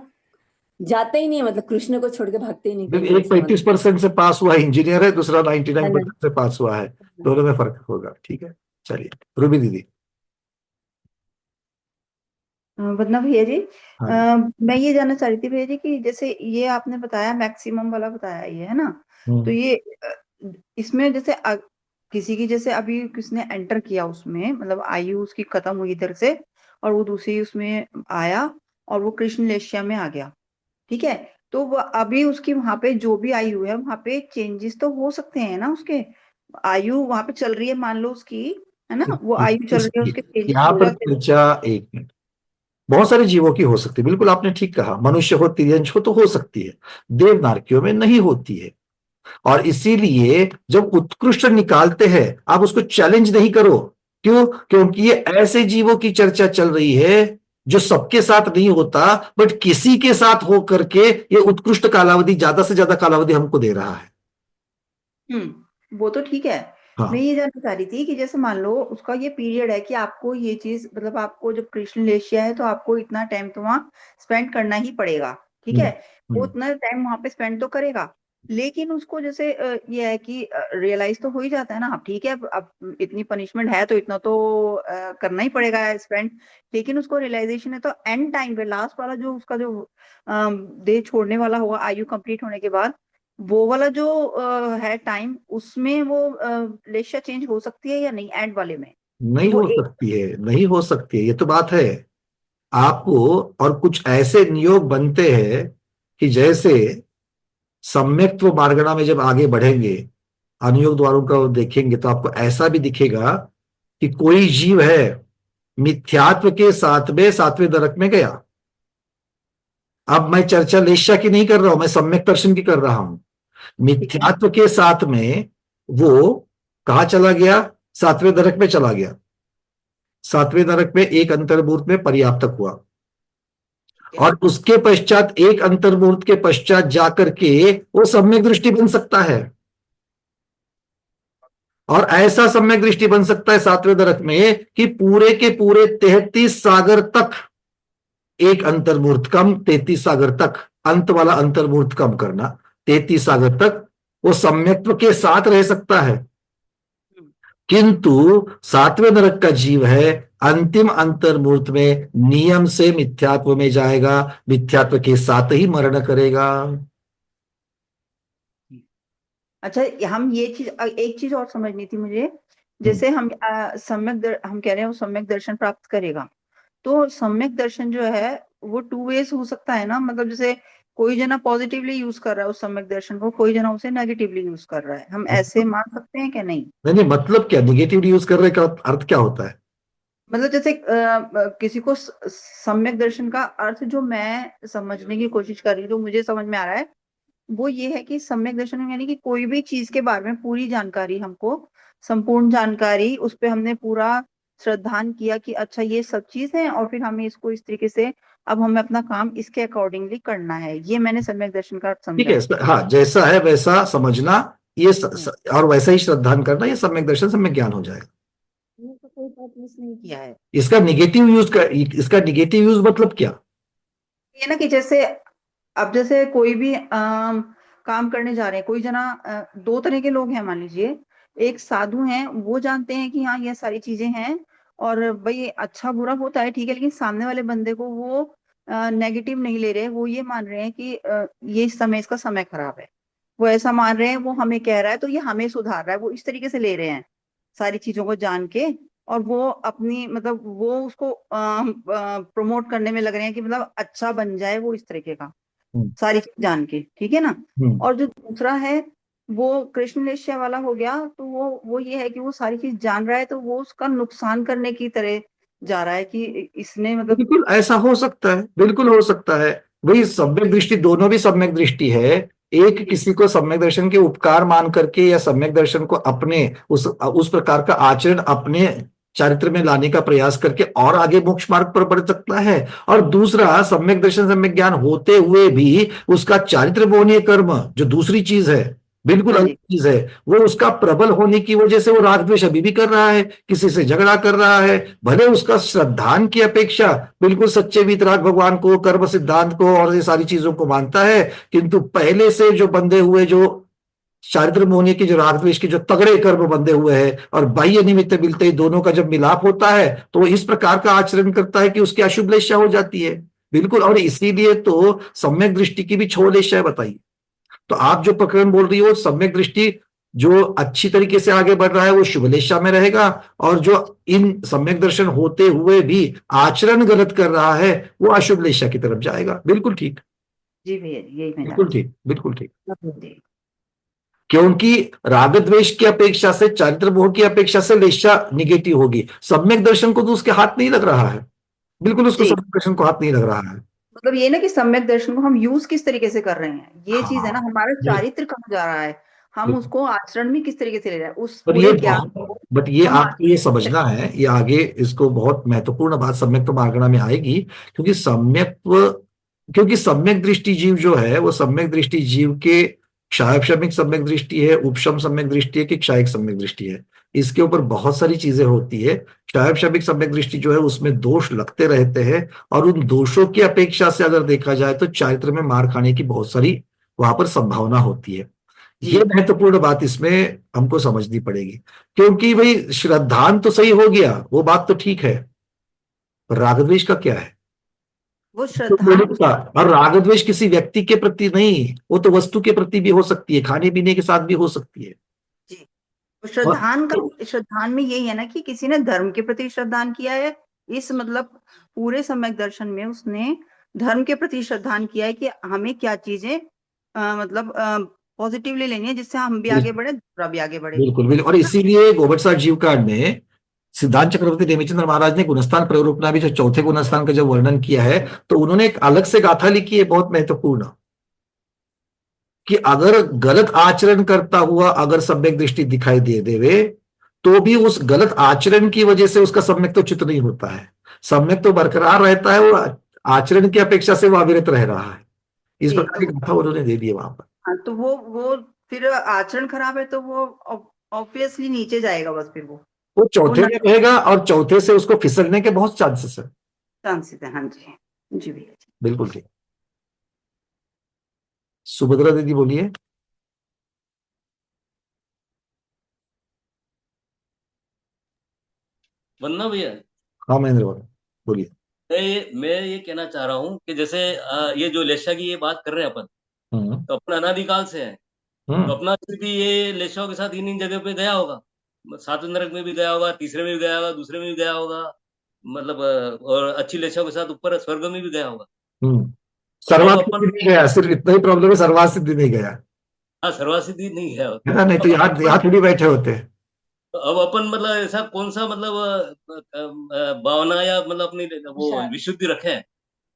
F: जाते ही नहीं, मतलब कृष्ण को छोड़ के भागते ही नहीं कहीं,
A: एक
F: ऐसा मतलब।
A: 35% से पास हुआ इंजीनियर है, दूसरा 99%
F: हाँ,
A: से पास हुआ है, दोनों में फर्क होगा। ठीक है, चलिए रूबी दीदी।
G: वंदना भैया जी,
A: हाँ
G: मैं ये जानना चाह रही थी भैया जी कि जैसे ये आपने बताया मैक्सिमम वाला बताया, ये है ना, तो ये इसमें जैसे किसी की जैसे अभी किसने एंटर किया उसमें, मतलब आयु उसकी खत्म हुई इधर से और वो दूसरी उसमें आया और वो कृष्ण लेशिया में आ गया, ठीक है, तो वो अभी उसकी वहां पे जो भी आयु है वहां पे चेंजेस तो हो सकते हैं ना, उसके आयु वहां पे चल रही है मान लो उसकी, है ना, वो आयु चल रही है, उसके चेंजेस
A: यहाँ
G: हो
A: पर
G: जाते हैं।
A: चर्चा, एक मिनट, बहुत सारे जीवों की हो सकती है, बिल्कुल आपने ठीक कहा, मनुष्य हो, तिर्यंश हो तो हो सकती है, देवनारकियों में नहीं होती है। और इसीलिए जब उत्कृष्ट निकालते हैं, आप उसको चैलेंज नहीं करो। क्यों? क्योंकि ये ऐसे जीवों की चर्चा चल रही है जो सबके साथ नहीं होता, बट किसी के साथ हो करके ये उत्कृष्ट कालावधि, ज्यादा से ज्यादा कालावधि हमको दे रहा है।
G: वो तो ठीक है।
A: हाँ।
G: मैं ये जानना चाह रही थी कि जैसे मान लो उसका ये पीरियड है कि आपको ये चीज, मतलब आपको जब कृष्ण लेशिया है तो आपको इतना टाइम तो वहां स्पेंड करना ही पड़ेगा, ठीक है, वो उतना टाइम वहां पे स्पेंड तो करेगा, लेकिन उसको जैसे ये है कि रियलाइज तो हो ही जाता है ना, अब ठीक है, अब इतनी पनिशमेंट है तो इतना तो करना ही पड़ेगा स्पेंड, लेकिन उसको रियलाइजेशन है तो एंड टाइम पे लास्ट वाला जो उसका जो देह छोड़ने वाला होगा आयु कंप्लीट होने के बाद, वो वाला जो है टाइम, उसमें वो लेशा चेंज हो सकती है या नहीं एंड वाले में?
A: नहीं
G: वो
A: हो सकती है, नहीं हो सकती है, ये तो बात है। आपको और कुछ ऐसे नियोग बनते हैं कि जैसे सम्यक्त्व मार्गणा में जब आगे बढ़ेंगे, अनुयोग द्वारों का देखेंगे, तो आपको ऐसा भी दिखेगा कि कोई जीव है मिथ्यात्व के सातवें नरक में गया। अब मैं चर्चा लेश्या की नहीं कर रहा हूं, मैं सम्यक दर्शन की कर रहा हूं। मिथ्यात्व के साथ में वो कहा चला गया? सातवें नरक में चला गया। सातवें नरक में एक अंतर्मूर्त में पर्याप्तक हुआ, और उसके पश्चात एक अंतर्मूर्त के पश्चात जाकर के वो सम्यक दृष्टि बन सकता है। और ऐसा सम्यक दृष्टि बन सकता है सातवें नरक में कि पूरे के पूरे 33 सागर तक एक अंतर्मूर्त कम, 33 सागर तक अंत वाला अंतर्मूर्त कम करना, 33 सागर तक वो सम्यक्त्व के साथ रह सकता है। किंतु सातवें नरक का जीव है, अंतिम अंतर्मूर्त में नियम से मिथ्यात्व में जाएगा, मिथ्यात्व के साथ ही मरण करेगा।
G: अच्छा, हम ये चीज, एक चीज और समझनी थी मुझे, जैसे हम हम कह रहे हैं वो सम्यक दर्शन प्राप्त करेगा, तो सम्यक दर्शन जो है वो टू वेज हो सकता है ना, मतलब जैसे कोई जना पॉजिटिवली यूज कर रहा है उस सम्यक दर्शन को, कोई जना उसे नेगेटिवली यूज कर रहा है, हम ऐसे मान सकते हैं क्या? नहीं
A: नहीं, मतलब क्या निगेटिव यूज करने का अर्थ क्या होता है?
G: मतलब जैसे किसी को सम्यक दर्शन का अर्थ जो मैं समझने की कोशिश कर रही हूँ, जो मुझे समझ में आ रहा है, वो ये है कि सम्यक दर्शन में यानी कि कोई भी चीज के बारे में पूरी जानकारी, हमको संपूर्ण जानकारी, उस पे हमने पूरा श्रद्धान किया कि अच्छा ये सब चीज है और फिर हमें इसको इस तरीके से, अब हमें अपना काम इसके अकॉर्डिंगली करना है, ये मैंने सम्यक दर्शन का अर्थ
A: ठीक
G: समझा।
A: है, हाँ, जैसा है वैसा समझना, ये और वैसा ही श्रद्धान करना, ये सम्यक दर्शन, सम्यक ज्ञान हो जाएगा।
G: तो कोई बात यूज नहीं किया है।
A: इसका निगेटिव यूज इसका निगेटिव यूज मतलब क्या?
G: ये ना कि जैसे अब जैसे कोई भी काम करने जा रहे हैं, कोई जना दो तरह के लोग हैं मान लीजिए। एक साधु हैं, वो जानते हैं कि हाँ ये सारी चीजें हैं और भाई अच्छा बुरा होता है ठीक है, लेकिन सामने वाले बंदे को वो नेगेटिव नहीं ले रहे, वो ये मान रहे हैं कि ये इस समय इसका समय खराब है, वो ऐसा मान रहे हैं, वो हमें कह रहा है तो ये हमें सुधार रहा है, वो इस तरीके से ले रहे हैं सारी चीजों को जान के। और वो अपनी मतलब वो उसको प्रमोट करने में लग रहे हैं कि मतलब अच्छा बन जाए वो इस तरीके का, सारी चीज जान के, ठीक है ना। और जो दूसरा है वो कृष्ण लेश्या वाला हो गया, तो वो ये है कि वो सारी चीज जान रहा है तो वो उसका नुकसान करने की तरह जा रहा है कि इसने मतलब।
A: बिल्कुल ऐसा हो सकता है, बिल्कुल हो सकता है। वही सम्यक दृष्टि, दोनों भी सम्यक दृष्टि है। एक किसी को सम्यक दर्शन के उपकार मान करके या सम्यक दर्शन को अपने उस प्रकार का आचरण अपने चारित्र में लाने का प्रयास करके और आगे मोक्ष मार्ग पर बढ़ सकता है। और दूसरा, सम्यक दर्शन सम्यक ज्ञान होते हुए भी उसका चारित्र मोहनीय कर्म जो दूसरी चीज है, बिल्कुल अलग चीज है, वो उसका प्रबल होने की वजह से वो राग द्वेष अभी भी कर रहा है, किसी से झगड़ा कर रहा है, भले उसका श्रद्धान की अपेक्षा बिल्कुल सच्चे वीतराग भगवान को, कर्म सिद्धांत को और ये सारी चीजों को मानता है, किंतु पहले से जो बंधे हुए, जो चारित्र मोहनी के जो राग द्वेष के जो तगड़े कर्म बंधे हुए हैं और बाह्य निमित्त मिलते ही दोनों का जब मिलाप होता है तो वो इस प्रकार का आचरण करता है कि उसकी अशुभ लेशा हो जाती है। बिल्कुल, और इसीलिए तो सम्यक दृष्टि की भी 6 लेशा है। बताइए, तो आप जो प्रकरण बोल रही हो, सम्यक दृष्टि जो अच्छी तरीके से आगे बढ़ रहा है वो शुभ लेशा में रहेगा, और जो इन सम्यक दर्शन होते हुए भी आचरण गलत कर रहा है वो अशुभ लेशा की तरफ जाएगा। बिल्कुल ठीक
G: जी भैया, यही मैं
A: बिल्कुल ठीक, बिल्कुल ठीक।
G: जी।
A: क्योंकि राग द्वेष की अपेक्षा से, चारित्र मोह की अपेक्षा से लेशा निगेटिव होगी। सम्यक दर्शन को तो उसके हाथ नहीं लग रहा है, बिल्कुल उसको सम्यक दर्शन को हाथ नहीं लग रहा है।
G: मतलब ये ना कि सम्यक दर्शन को हम यूज किस तरीके से कर रहे हैं, ये
A: हाँ,
G: चीज है ना, हमारा चारित्र कहाँ जा रहा है, हम उसको आचरण में किस तरीके से ले रहे हैं, उस
A: पर
G: पूरे ज्ञान को
A: बट ये
G: हम
A: आपको ये समझना है, ये आगे इसको बहुत महत्वपूर्ण बात सम्यक मार्गणा में आएगी, क्योंकि सम्यक दृष्टि जीव जो है वो सम्यक दृष्टि जीव के क्षायक्षमिक सम्यक दृष्टि है, उपशम सम्यक दृष्टि है कि क्षायिक सम्यक दृष्टि है, इसके ऊपर बहुत सारी चीजें होती है। क्षायक्षमिक सम्यक दृष्टि जो है उसमें दोष लगते रहते हैं, और उन दोषों की अपेक्षा से अगर देखा जाए तो चारित्र में मार खाने की बहुत सारी वहां पर संभावना होती है। ये महत्वपूर्ण बात इसमें हमको समझनी पड़ेगी, क्योंकि भाई श्रद्धान तो सही हो गया, वो बात तो ठीक है, पर राग द्वेष का क्या है?
G: वो श्रद्धा।
A: और राग द्वेष किसी व्यक्ति के प्रति नहीं, वो तो वस्तु के प्रति भी हो सकती है, खाने पीने के साथ भी हो सकती है।
G: जी, तो श्रद्धान में यही है ना कि किसी ने धर्म के प्रति श्रद्धान किया है, इस मतलब पूरे सम्यक दर्शन में उसने धर्म के प्रति श्रद्धान किया है कि हमें क्या चीजें मतलब पॉजिटिवली लेनी है, जिससे हम भी आगे बढ़े, दूसरा भी आगे बढ़े।
A: बिल्कुल बिल्कुल। और इसीलिए गोबरसार जीव कांड में सिद्धांत चक्रवर्ती नेमिचंद्र महाराज ने गुणस्थान प्रयोरूपना भी जो चौथे गुणस्थान का जब वर्णन किया है, तो उन्होंने एक अलग से गाथा लिखी है बहुत महत्वपूर्ण, कि अगर गलत आचरण करता हुआ अगर सम्यक दृष्टि दिखाई दे देवे तो भी उस गलत आचरण की वजह से उसका सम्यक तो च्युत नहीं होता है, सम्यक तो बरकरार रहता है, वो आचरण की अपेक्षा से वो अविरत रह रहा है। इस प्रकार की गाथा उन्होंने दे दी है वहां पर।
G: हाँ, तो वो फिर आचरण खराब है तो वो ऑब्वियसली नीचे जाएगा, बस फिर वो
A: चौथे में रहेगा, और चौथे से उसको फिसलने के बहुत चांसेस है।
G: हाँ जी, जी भैया,
A: बिल्कुल ठीक। सुभद्रा दीदी बोलिए।
H: वंदना भैया।
A: हाँ महेंद्र बोलिए।
H: मैं ये कहना चाह रहा हूँ कि जैसे ये जो लेशा की ये बात कर रहे हैं अपन, तो अपन अनादिकाल से है, तो अपना फिर भी ये लेशाओं के साथ इन जगह पे गया होगा, सातवें नरक में भी गया होगा, तीसरे में भी गया होगा, दूसरे में भी गया होगा, मतलब और अच्छी लेशाओं के साथ ऊपर स्वर्ग में भी गया होगा।
A: सर्वासिद्धि नहीं गया, सिर्फ इतना ही प्रॉब्लम है, सर्वासिद्धि नहीं गया।
H: हाँ, सर्वासिद्धि नहीं गया होता,
A: है ना, नहीं तो यहाँ थोड़ी बैठे होते हैं।
H: तो अब अपन मतलब ऐसा कौन सा मतलब भावना या मतलब अपनी वो विशुद्धि रखे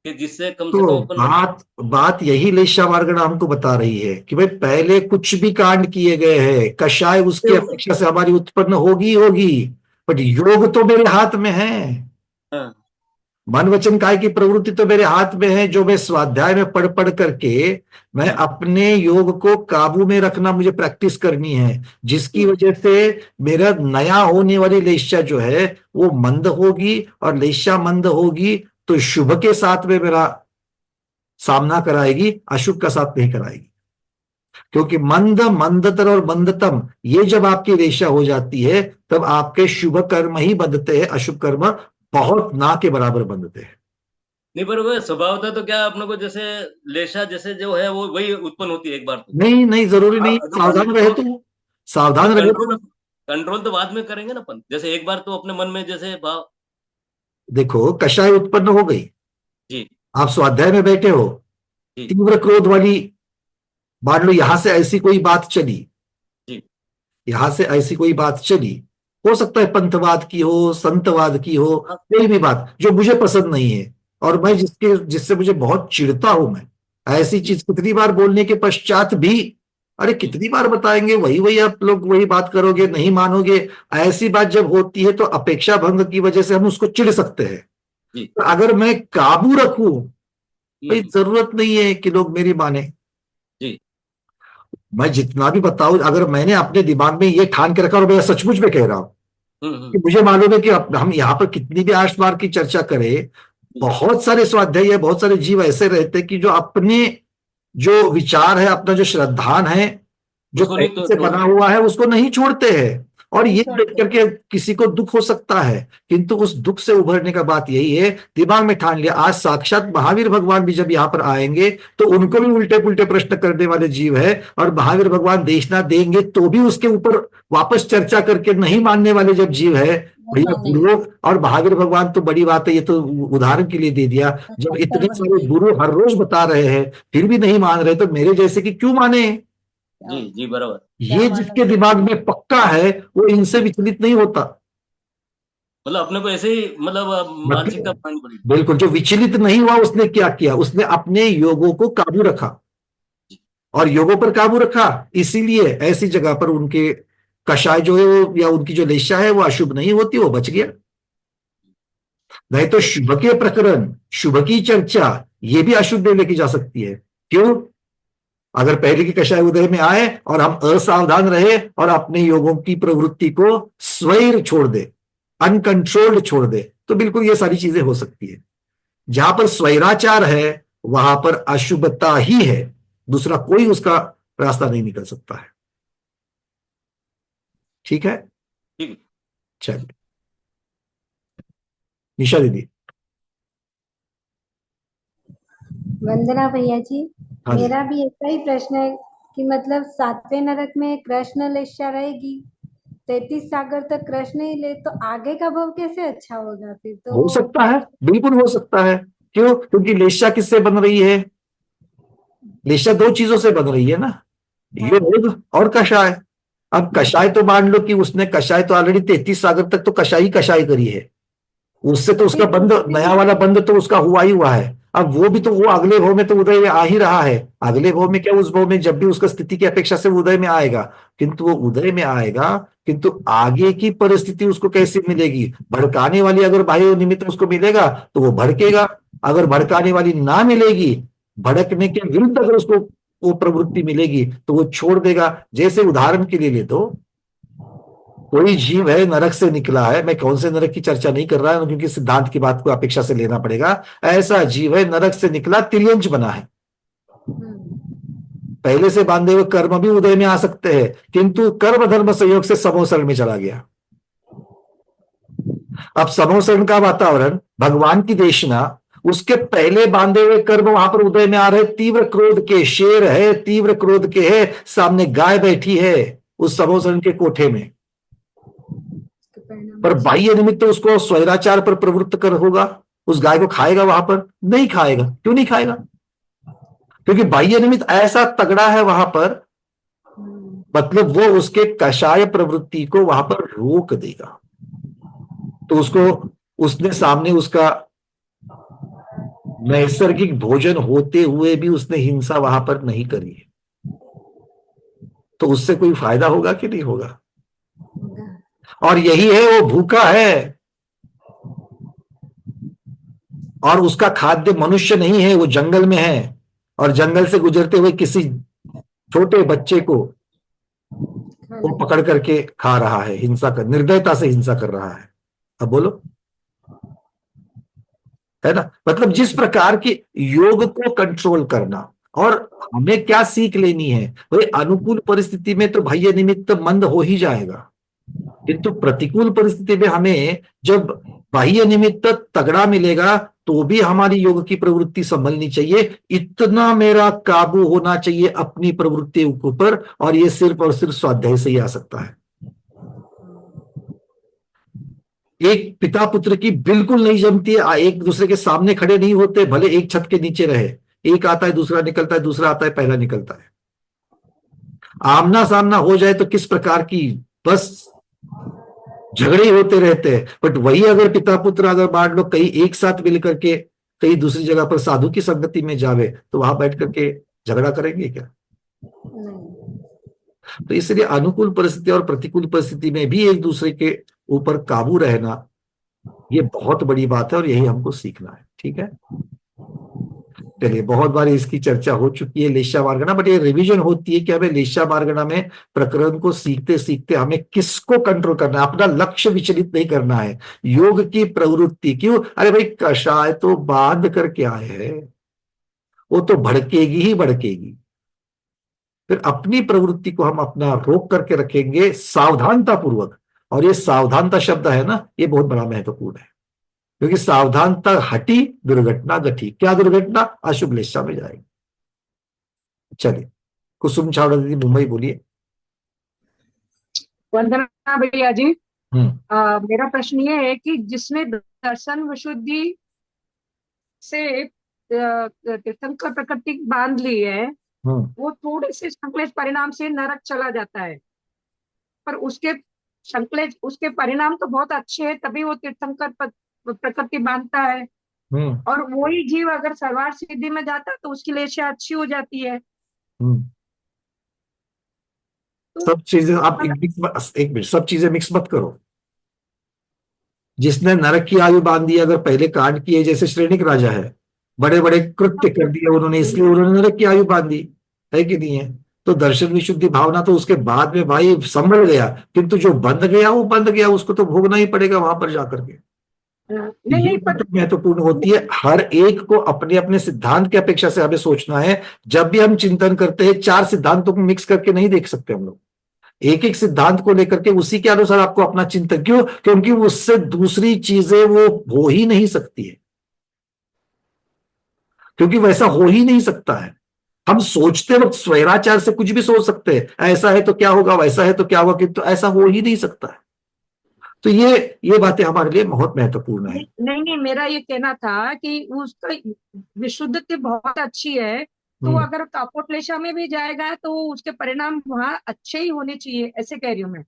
H: कि जिससे कम से
A: तो
H: कम अपन
A: बात यही लेशा मार्गणा हमको बता रही है कि भाई पहले कुछ भी कांड किए गए हैं, कषाय उसकी अपेक्षा से हमारी उत्पन्न होगी, बट योग तो मेरे हाथ में है। मन वचन काय की प्रवृत्ति तो मेरे हाथ में है, जो मैं स्वाध्याय में पढ़ पढ़ करके मैं अपने योग को काबू में रखना मुझे प्रैक्टिस करनी है, जिसकी वजह से मेरा नया होने वाली लेश्या जो है वो मंद होगी, और लेश्या मंद होगी तो शुभ के साथ में मेरा सामना कराएगी, अशुभ का साथ नहीं कराएगी। क्योंकि मंद, मंदतर और मंदतम ये जब आपकी रेशा हो जाती है तब आपके शुभ कर्म ही बंधते हैं, अशुभ कर्म बहुत ना के बराबर बंधते हैं।
H: नहीं, पर वो स्वभावतः तो क्या अपने को जैसे लेशा जैसे जो है वो वही उत्पन्न होती है एक बार तो।
A: नहीं नहीं, जरूरी नहीं, सावधान रहे तो, सावधान रहे तो।
H: कंट्रोल तो बाद में करेंगे ना अपन, जैसे एक बार तो अपने मन में जैसे भाव।
A: देखो कषाय उत्पन्न हो गई
H: जी,
A: आप स्वाध्याय में बैठे हो,
H: जी,
A: तीव्र क्रोध वाली, मान लो यहां से ऐसी कोई बात चली,
H: जी,
A: यहां से ऐसी कोई बात चली, हो सकता है पंथवाद की हो, संतवाद की हो,
H: हाँ,
A: कोई भी बात जो मुझे पसंद नहीं है, और मैं जिससे मुझे बहुत चिढ़ता हूं, मैं ऐसी चीज कितनी बार बोलने के पश्चात भी, अरे कितनी बार बताएंगे, वही वही आप लोग वही बात करोगे, नहीं मानोगे। ऐसी बात जब होती है तो अपेक्षा भंग की वजह से हम उसको चिढ़ सकते हैं।
H: जी,
A: तो अगर मैं काबू रखूं, भाई
H: हम्म,
A: जरूरत नहीं है कि लोग मेरी माने,
H: जी,
A: मैं जितना भी बताऊं, अगर मैंने अपने दिमाग में ये ठान के रखा और मैं सचमुच में कह रहा हूं कि मुझे मालूम है कि हम यहाँ पर कितनी भी आठ बार की चर्चा करें, बहुत सारे स्वाध्याय, बहुत सारे जीव ऐसे रहते कि जो अपने जो विचार है, अपना जो श्रद्धान है, जो
H: उसको नहीं
A: पहले से बना
H: छोड़ते।
A: हुआ है, उसको नहीं छोड़ते हैं। और
B: नहीं
A: ये देख
B: छोड़ते।
A: करके किसी को दुख हो सकता है, किंतु उस दुख से उभरने का बात यही है, दिमाग में ठान लिया। आज साक्षात महावीर भगवान भी जब यहाँ पर आएंगे तो उनको भी उल्टे पुल्टे प्रश्न करने वाले जीव है, और महावीर भगवान देशना देंगे तो भी उसके ऊपर वापस चर्चा करके नहीं मानने वाले जब जीव है, भैया गुरु और महावीर भगवान तो बड़ी बात है, ये तो उदाहरण के लिए दे दिया। जब इतने सारे गुरु हर रोज बता रहे हैं फिर भी नहीं मान रहे, तो मेरे जैसे कि क्यों माने।
H: जी, जी, बराबर।
A: ये जिसके दिमाग में पक्का है वो इनसे विचलित नहीं होता।
H: मतलब अपने को ऐसे ही मतलब मानसिकता बनानी पड़ेगी।
A: बिल्कुल, जो विचलित नहीं हुआ उसने क्या किया, उसने अपने योगों को काबू रखा, और योगों पर काबू रखा, इसीलिए ऐसी जगह पर उनके कषाय जो है वो, या उनकी जो लेशा है वो अशुभ नहीं होती, वो बच गया। नहीं तो शुभ के प्रकरण, शुभ की चर्चा ये भी अशुभ में लेके जा सकती है। क्यों? अगर पहले की कषाय उदय में आए और हम असावधान रहे और अपने योगों की प्रवृत्ति को स्वैर छोड़ दे, अनकंट्रोल्ड छोड़ दे, तो बिल्कुल ये सारी चीजें हो सकती है। जहां पर स्वैराचार है वहां पर अशुभता ही है, दूसरा कोई उसका रास्ता नहीं निकल सकता है। ठीक है,
H: ठीक है।
A: चलिए निशा दीदी।
I: वंदना भैया जी,
A: हाँ जी।
I: मेरा भी ऐसा ही प्रश्न है कि मतलब सातवें नरक में कृष्ण लेशा रहेगी, 33 सागर तक कृष्ण ही ले, तो आगे का भव कैसे अच्छा होगा फिर तो?
A: हो सकता है, बिल्कुल हो सकता है। क्यों? क्योंकि लेशा किससे बन रही है? लेशा दो चीजों से बन रही है ना, योग और कषाय। अब कषाय तो मान लो कि उसने कषाय तो ऑलरेडी 33 सागर तक तो कषाय कषाय करी है, उससे तो उसका बंद, नया वाला बंद तो उसका हुआ ही हुआ है। अब वो भी तो वो अगले भव में तो उदय में आ ही रहा है। अगले भव में क्या, उस भव में जब भी उसका स्थिति की अपेक्षा से उदय में आएगा, किंतु वो उदय में आएगा, किंतु आगे की परिस्थिति उसको कैसी मिलेगी? भड़काने वाली अगर बाह्य निमित्त उसको मिलेगा तो वो भड़केगा, अगर भड़काने वाली ना मिलेगी, भड़कने के विरुद्ध अगर उसको वो प्रवृत्ति मिलेगी तो वो छोड़ देगा। जैसे उदाहरण के लिए ले दो, कोई जीव है नरक से निकला है, मैं कौन से नरक की चर्चा नहीं कर रहा हूं क्योंकि सिद्धांत की बात को अपेक्षा से लेना पड़ेगा। ऐसा जीव है नरक से निकला, तिर्यंच बना है, पहले से बांधे हुए कर्म भी उदय में आ सकते हैं, किंतु कर्म धर्म संयोग से समोसरण में चला गया। अब समोसरण का वातावरण, भगवान की देशना, उसके पहले बांधे हुए कर्म वहां पर उदय में आ रहे, तीव्र क्रोध के, शेर है तीव्र क्रोध के है, सामने गाय बैठी है उस समोसरण के कोठे में, पर बाह्य निमित्त तो उसको स्वैराचार पर प्रवृत्त कर होगा, उस गाय को खाएगा वहां पर? नहीं खाएगा। क्यों नहीं खाएगा? क्योंकि बाह्य निमित्त ऐसा तगड़ा है वहां पर, मतलब वो उसके कषाय प्रवृत्ति को वहां पर रोक देगा। तो उसको, उसने सामने उसका नैसर्गिक भोजन होते हुए भी उसने हिंसा वहां पर नहीं करी है, तो उससे कोई फायदा होगा कि नहीं होगा? और यही है, वो भूखा है, और उसका खाद्य मनुष्य नहीं है, वो जंगल में है, और जंगल से गुजरते हुए किसी छोटे बच्चे को वो पकड़ करके खा रहा है, हिंसा कर, निर्दयता से हिंसा कर रहा है। अब बोलो, है ना? मतलब जिस प्रकार की योग को कंट्रोल करना, और हमें क्या सीख लेनी है भाई, अनुकूल परिस्थिति में तो बाह्य निमित्त मंद हो ही जाएगा, किंतु प्रतिकूल परिस्थिति में हमें जब बाह्य निमित्त तगड़ा मिलेगा तो भी हमारी योग की प्रवृत्ति संभलनी चाहिए। इतना मेरा काबू होना चाहिए अपनी प्रवृत्ति के ऊपर, और ये सिर्फ और सिर्फ स्वाध्याय से ही आ सकता है। एक पिता पुत्र की बिल्कुल नहीं जमती है, एक दूसरे के सामने खड़े नहीं होते, भले एक छत के नीचे रहे, एक आता है दूसरा निकलता है, दूसरा आता है पहला निकलता है। आमना सामना हो जाए तो किस प्रकार की बस झगड़े होते रहते हैं। बट वही अगर पिता पुत्र अगर मान लो कहीं एक साथ मिल करके कहीं दूसरी जगह पर साधु की संगति में जावे, तो वहां बैठ करके झगड़ा करेंगे क्या? तो इसलिए अनुकूल परिस्थिति और प्रतिकूल परिस्थिति में भी एक दूसरे के ऊपर काबू रहना, ये बहुत बड़ी बात है और यही हमको सीखना है। ठीक है, चलिए, बहुत बार इसकी चर्चा हो चुकी है लेशा मार्गणा, बट ये रिवीजन होती है कि हमें लेशा मार्गणा में प्रकरण को सीखते सीखते हमें किसको कंट्रोल करना है, अपना लक्ष्य विचलित नहीं करना है। योग की प्रवृत्ति क्यों, अरे भाई कषाय तो बांध करके आए हैं, वो तो भड़केगी ही भड़केगी। फिर अपनी प्रवृत्ति को हम अपना रोक करके रखेंगे सावधानता पूर्वक, और ये सावधानता शब्द है ना, ये बहुत बड़ा महत्वपूर्ण है, क्योंकि सावधानता हटी दुर्घटना घटी। क्या दुर्घटना? अशुभ लेशा में जाएगी। चलिए, कुसुम छावड़ा दीदी मुंबई, बोलिए।
J: वंदना भैया जी, मेरा प्रश्न ये है कि जिसने दर्शन विशुद्धि से तीर्थंकर प्रकृति बांध ली है, वो थोड़े से संकलेश परिणाम से नरक चला जाता है, पर उसके संकलेश, उसके परिणाम तो बहुत अच्छे हैं, तभी वो तीर्थंकर प्रकृति बांधता है। और वही जीव अगर सर्वार्थ सिद्धि में जाता है तो उसकी लेशा अच्छी हो जाती है। तो
A: सब चीजें आप एक मिनट, सब चीजें मिक्स मत करो। जिसने नरक की आयु बांधी, अगर पहले कांड किए, जैसे श्रेणिक राजा है, बड़े बड़े कृत्य कर दिए उन्होंने, इसलिए उन्होंने नरक की आयु बांधी, है कि नहीं है? तो दर्शन विशुद्धि भावना तो उसके बाद में भाई संभल गया, किंतु जो बंध गया वो बंध गया, उसको तो भोगना ही पड़ेगा वहां पर जाकर के। ये महत्वपूर्ण होती है। हर एक को अपने अपने सिद्धांत की अपेक्षा से हमें सोचना है। जब भी हम चिंतन करते हैं, चार सिद्धांतों को मिक्स करके नहीं देख सकते हम लोग। एक एक सिद्धांत को लेकर के उसी के अनुसार आपको अपना चिंतन, क्यों? क्योंकि उससे दूसरी चीजें वो हो ही नहीं सकती है, क्योंकि वैसा हो ही नहीं सकता है। हम सोचते वक्त स्वैराचार से कुछ भी सोच सकते हैं, ऐसा है तो क्या होगा, वैसा है तो क्या होगा, किंतु ऐसा हो ही नहीं सकता है। तो ये बातें हमारे लिए बहुत महत्वपूर्ण है।
J: नहीं, मेरा ये कहना था कि उसका विशुद्धता बहुत अच्छी है, तो अगर कापोतलेशा में भी जाएगा तो उसके परिणाम वहां अच्छे ही होने चाहिए, ऐसे कह रही हूँ मैं।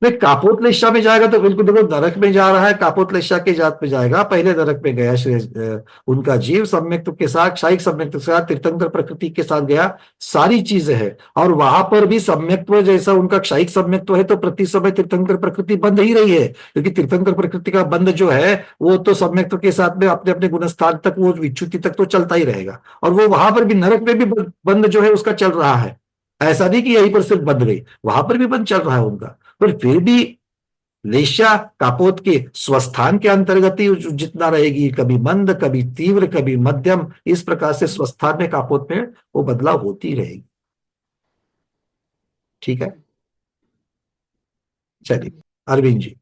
A: नहीं, कापोतलेशा में जाएगा तो बिल्कुल, देखो नरक में जा रहा है, कापोतलेशा के जात में जाएगा। पहले नरक में गया उनका जीव सम्यक्त्व के साथ, क्षायिक सम्यक्त्व के साथ, तीर्थंकर प्रकृति के साथ गया, सारी चीजें है। और वहां पर भी सम्यक्त्व जैसा उनका क्षायिक सम्यक्त्व है, तो प्रति समय तीर्थंकर प्रकृति बंद ही रही है, क्योंकि तीर्थंकर प्रकृति का बंद जो है वो तो सम्यक्त्व के साथ में अपने अपने गुणस्थान तक, वो विच्युति तक तो चलता ही रहेगा। और वो वहां पर भी, नरक में भी बंद जो है उसका चल रहा है। ऐसा नहीं कि यहीं पर सिर्फ बंद गई, वहां पर भी बंद चल रहा है उनका। पर फिर भी लेशा कापोत के स्वस्थान के अंतर्गत ही जितना रहेगी, कभी मंद, कभी तीव्र, कभी मध्यम, इस प्रकार से स्वस्थान में कापोत में वो बदलाव होती रहेगी। ठीक है, चलिए अरविंद जी।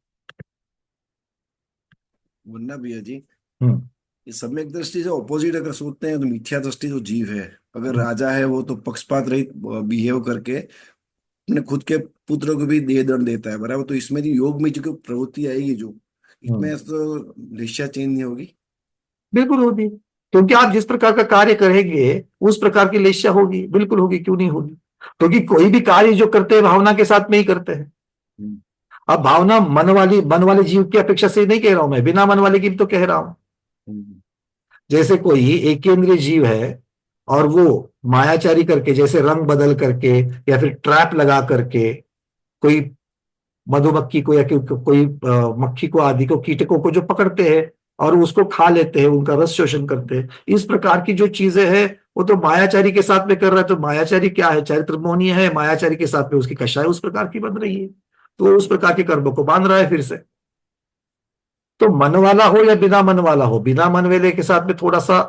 K: वन्ना भैया जी, इस सम्यक दृष्टि से ऑपोजिट अगर सोचते हैं तो मिथ्या दृष्टि जो जीव है, अगर राजा है वो तो पक्षपात रहित बिहेव करके अपने खुद के पुत्र को भी देह दंड देता है, बराबर। तो इसमें जो योग में जो प्रवृत्ति आएगी, जो इसमें तो लेशा चेंज नहीं होगी?
A: बिल्कुल होगी, क्योंकि आप जिस प्रकार का कार्य करेंगे उस प्रकार की लेशा होगी, बिल्कुल होगी, क्यों नहीं होगी? क्योंकि कोई भी कार्य जो करते हैं भावना के साथ में ही करते हैं। अब भावना मन वाले जीव की अपेक्षा से नहीं कह रहा हूं मैं, बिना मन वाले की भी तो कह रहा हूं। जैसे कोई एक केंद्रीय जीव है और वो मायाचारी करके, जैसे रंग बदल करके या फिर ट्रैप लगा करके कोई मधुमक्खी को या कोई मक्खी को आदि को, कीटकों को जो पकड़ते हैं, और उसको खा लेते हैं, उनका रस शोषण करते हैं। इस प्रकार की जो चीजें हैं वो तो मायाचारी के साथ में कर रहा है। तो मायाचारी क्या है? चारित्र मोहनीय है, मायाचारी के साथ में उसकी कषाय उस प्रकार की बन रही है, तो उस प्रकार के कर्मों को बांध रहा है फिर से। तो मन वाला हो या बिना मन वाला हो, बिना मन वाले के साथ में थोड़ा सा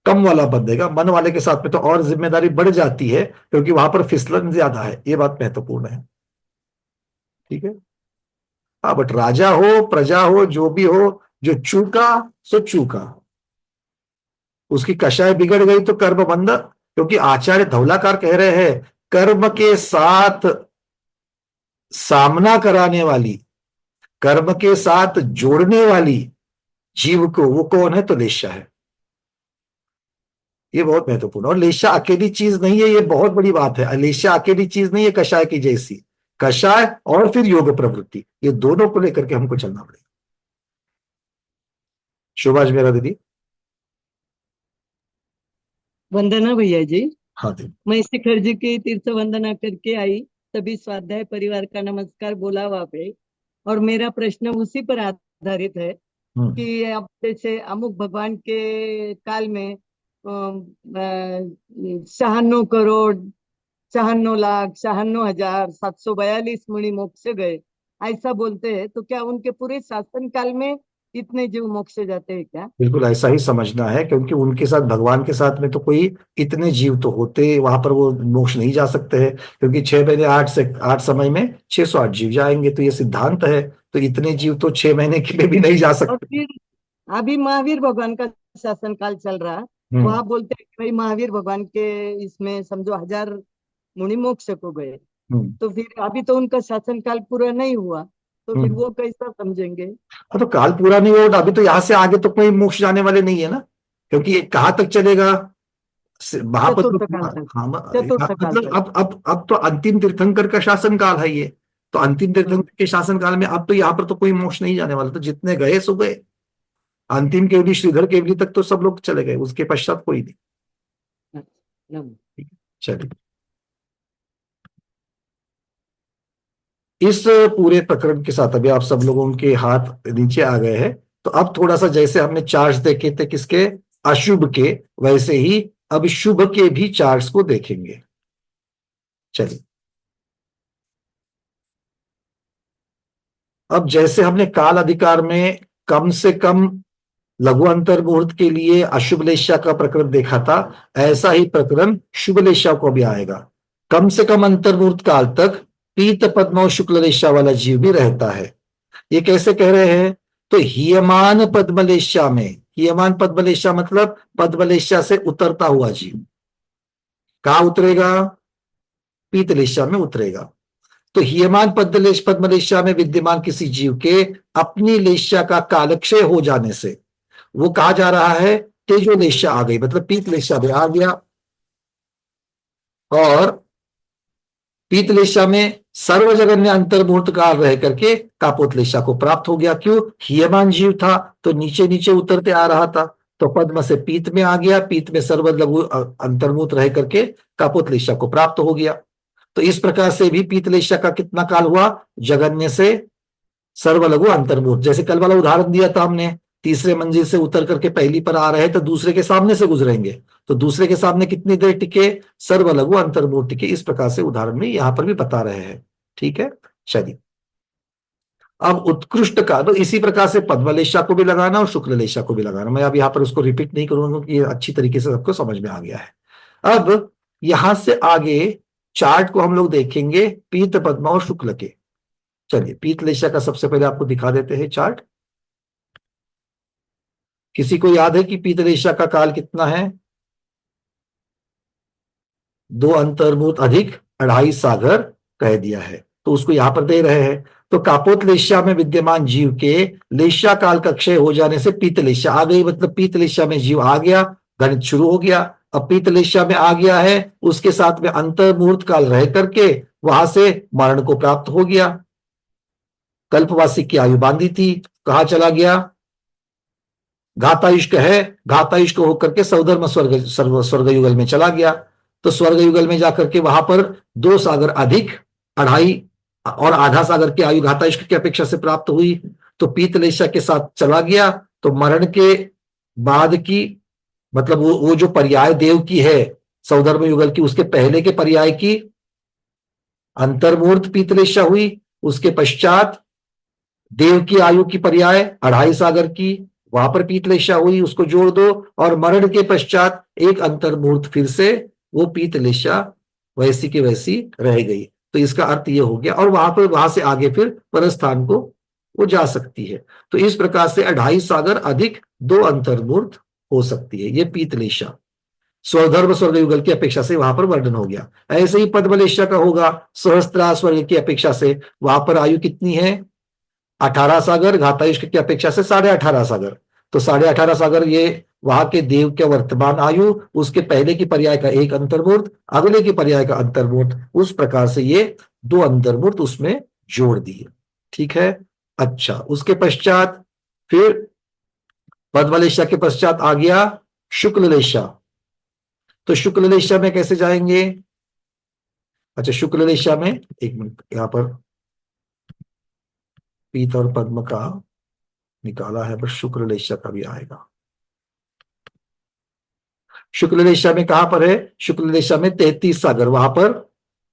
A: कम वाला बंधेगा, मन वाले के साथ में तो और जिम्मेदारी बढ़ जाती है, क्योंकि वहां पर फिसलन ज्यादा है। ये बात महत्वपूर्ण है, ठीक है। हाँ, बट राजा हो, प्रजा हो, जो भी हो, जो चूका सो चूका, उसकी कषाय बिगड़ गई तो कर्म बंध। क्योंकि आचार्य धौलाकार कह रहे हैं कर्म के साथ सामना कराने वाली, कर्म के साथ जोड़ने वाली जीव को, वो कौन है? तो लेशा है। ये बहुत महत्वपूर्ण। और लेशा अकेली चीज नहीं है, ये बहुत बड़ी बात है। लेशा अकेली चीज नहीं है कषाय की जैसी। कषाय और फिर योग प्रवृत्ति, ये दोनों को लेकर के हमको चलना पड़ेगा। शोभाज मेरा दीदी।
L: वंदना भैया जी।
A: हाँ दीदी।
L: मैं शिखर जी की तीर्थ वंदना करके आई, सभी स्वाध्याय परिवार का नमस्कार बोला वहां पे। और मेरा प्रश्न उसी पर आधारित है कि अब जैसे अमुक भगवान के काल में 96 करोड़ 96,56,742 मुनि मोक्ष गए, ऐसा बोलते हैं। तो क्या उनके पूरे शासन काल में इतने जीव मोक्ष जाते हैं क्या?
A: बिल्कुल ऐसा ही समझना है, क्योंकि उनके साथ, भगवान के साथ में तो कोई इतने जीव तो होते, वहां पर वो मोक्ष नहीं जा सकते हैं, क्योंकि 6 महीने 8 समय में 608 जीव जाएंगे, तो ये सिद्धांत है। तो इतने जीव तो 6 महीने के लिए भी नहीं जा
L: और
A: सकते।
L: फिर अभी महावीर भगवान का शासन काल चल रहा है, वहां बोलते हैं कि भाई महावीर भगवान के इसमें समझो 1000 मुनि मोक्ष को गए। तो फिर अभी तो उनका शासन काल पूरा नहीं हुआ, तो फिर वो कैसा समझेंगे?
A: हाँ, तो काल पूरा नहीं होगा, अभी तो यहाँ से आगे तो कोई मोक्ष जाने वाले नहीं है ना, क्योंकि ये कहाँ तक चलेगा वहां पर तो। हाँ, मतलब अब तो अंतिम तीर्थंकर का शासन काल है ये। तो अंतिम तीर्थंकर के शासन काल में अब तो यहाँ पर तो कोई मोक्ष नहीं जाने वाला। तो जितने गए सो गए, अंतिम केवली श्रीधर केवली तक तो सब लोग चले गए, उसके पश्चात कोई नहीं। चलिए, इस पूरे प्रकरण के साथ अभी आप सब लोगों के हाथ नीचे आ गए हैं। तो अब थोड़ा सा जैसे हमने चार्ट्स देखे थे किसके, अशुभ के, वैसे ही अब शुभ के भी चार्ट्स को देखेंगे। चलिए, अब जैसे हमने काल अधिकार में कम से कम लघु अंतर मुहूर्त के लिए अशुभ लेशा का प्रकरण देखा था, ऐसा ही प्रकरण शुभ लेशा को भी आएगा। कम से कम अंतर मुहूर्त काल तक पीत पद्म और शुक्ल लेशा वाला जीव भी रहता है। ये कैसे कह रहे हैं? तो हीयमान पद्मलेशा में, हीयमान पद्मलेशा मतलब पद्मलेशा से उतरता हुआ जीव कहाँ उतरेगा? पीतलेशा में उतरेगा। तो हीयमान पद्मलेशा में विद्यमान किसी जीव के अपनी लेशा का कालक्षय हो जाने से वो कहा जा रहा है तेजोलेशा आ गई, मतलब पीतलेशा भी आ गया। और पीतलेशा में सर्वजगन्य अंतर्मुहूर्त काल रह करके कापोतलेशा को प्राप्त हो गया। क्यों? हीयमान जीव था तो नीचे नीचे उतरते आ रहा था, तो पद्म से पीत में आ गया, पीत में सर्व लघु अंतर्मुहूर्त रह करके कापोतलेशा को प्राप्त हो गया। तो इस प्रकार से भी पीतलेशा का कितना काल हुआ? जगन्य से सर्वलघु अंतर्मुहूर्त। जैसे कल वाला उदाहरण दिया था हमने, तीसरे मंजिल से उतर करके पहली पर आ रहे हैं तो दूसरे के सामने से गुजरेंगे, तो दूसरे के सामने कितनी देर टिके? सर्वलघु अंतर्मुहूर्त टिके। इस प्रकार से उदाहरण में यहां पर भी बता रहे हैं, ठीक है। चलिए, अब उत्कृष्ट का तो इसी प्रकार से पद्मलेशा को भी लगाना और शुक्ललेशा को भी लगाना। मैं अब यहाँ पर उसको रिपीट नहीं करूंगा क्योंकि ये अच्छी तरीके से सबको समझ में आ गया है। अब यहां से आगे चार्ट को हम लोग देखेंगे पीत पद्म और शुक्ल के। चलिए, पीतलेशा का सबसे पहले आपको दिखा देते हैं चार्ट। किसी को याद है कि पीतलेशा का काल कितना है? 2 अंतर्मुहूर्त अधिक 2.5 सागर कह दिया है, तो उसको यहां पर दे रहे हैं। तो कापोतलेशा में विद्यमान जीव के लेशा काल का क्षय हो जाने से पीतलेशा आ गई, मतलब पीतलेशा में जीव आ गया, गणित शुरू हो गया। अब पीतलेशा में आ गया है, उसके साथ में अंतर्मुहूर्त काल रह करके वहां से मरण को प्राप्त हो गया। कल्पवासी की आयु बांधी थी, कहा चला गया? घातायुष्क है, घातायुष्क होकर के सौधर्म स्वर्ग युगल में चला गया। तो स्वर्ग युगल में जाकर के वहां पर 2 सागर अधिक 2.5 और आधा सागर की आयु घातायुष्क की अपेक्षा से प्राप्त हुई। तो पीत लेशा के साथ चला गया, तो मरण के बाद की मतलब वो जो पर्याय देव की है सौधर्म युगल की, उसके पहले के पर्याय की अंतर्मूर्त पीतलेशा हुई। उसके पश्चात देव की आयु की पर्याय 2.5 सागर की, वहां पर पीतलेशा हुई, उसको जोड़ दो। और मरण के पश्चात एक अंतर्मूर्त फिर से वो पीतलेशा वैसी की वैसी रह गई। तो इसका अर्थ ये हो गया। और वहां से आगे फिर परस्थान को वो जा सकती है। तो इस प्रकार से 2.5 सागर अधिक 2 अंतर्मूर्त हो सकती है। ये पीतलेशा स्वधर्म स्वर्ग युगल की अपेक्षा से वहां पर वर्णन हो गया। ऐसे ही पद्मलेशा का होगा सहस्त्रा स्वर्ग की अपेक्षा से, वहां पर आयु कितनी है 18 सागर, घातायुष्क की अपेक्षा से 18.5 सागर। तो 18.5 सागर ये वहां के देव के वर्तमान आयु, उसके पहले की पर्याय का एक अंतर्मूर्त, अगले की पर्याय का अंतर्मूर्त, उस प्रकार से ये 2 अंतर्मूर्त उसमें जोड़ दिए। ठीक है। अच्छा, उसके पश्चात फिर पद्मलेशा के पश्चात आ गया शुक्ललेशा। तो शुक्ललेशा में कैसे जाएंगे? अच्छा, शुक्ललेशा में एक मिनट, यहां पर पीत और पद्म का निकाला है, पर शुक्ललेशा का भी आएगा। शुक्ललेशा में कहां पर है? शुक्ललेशा में 33 सागर, वहां पर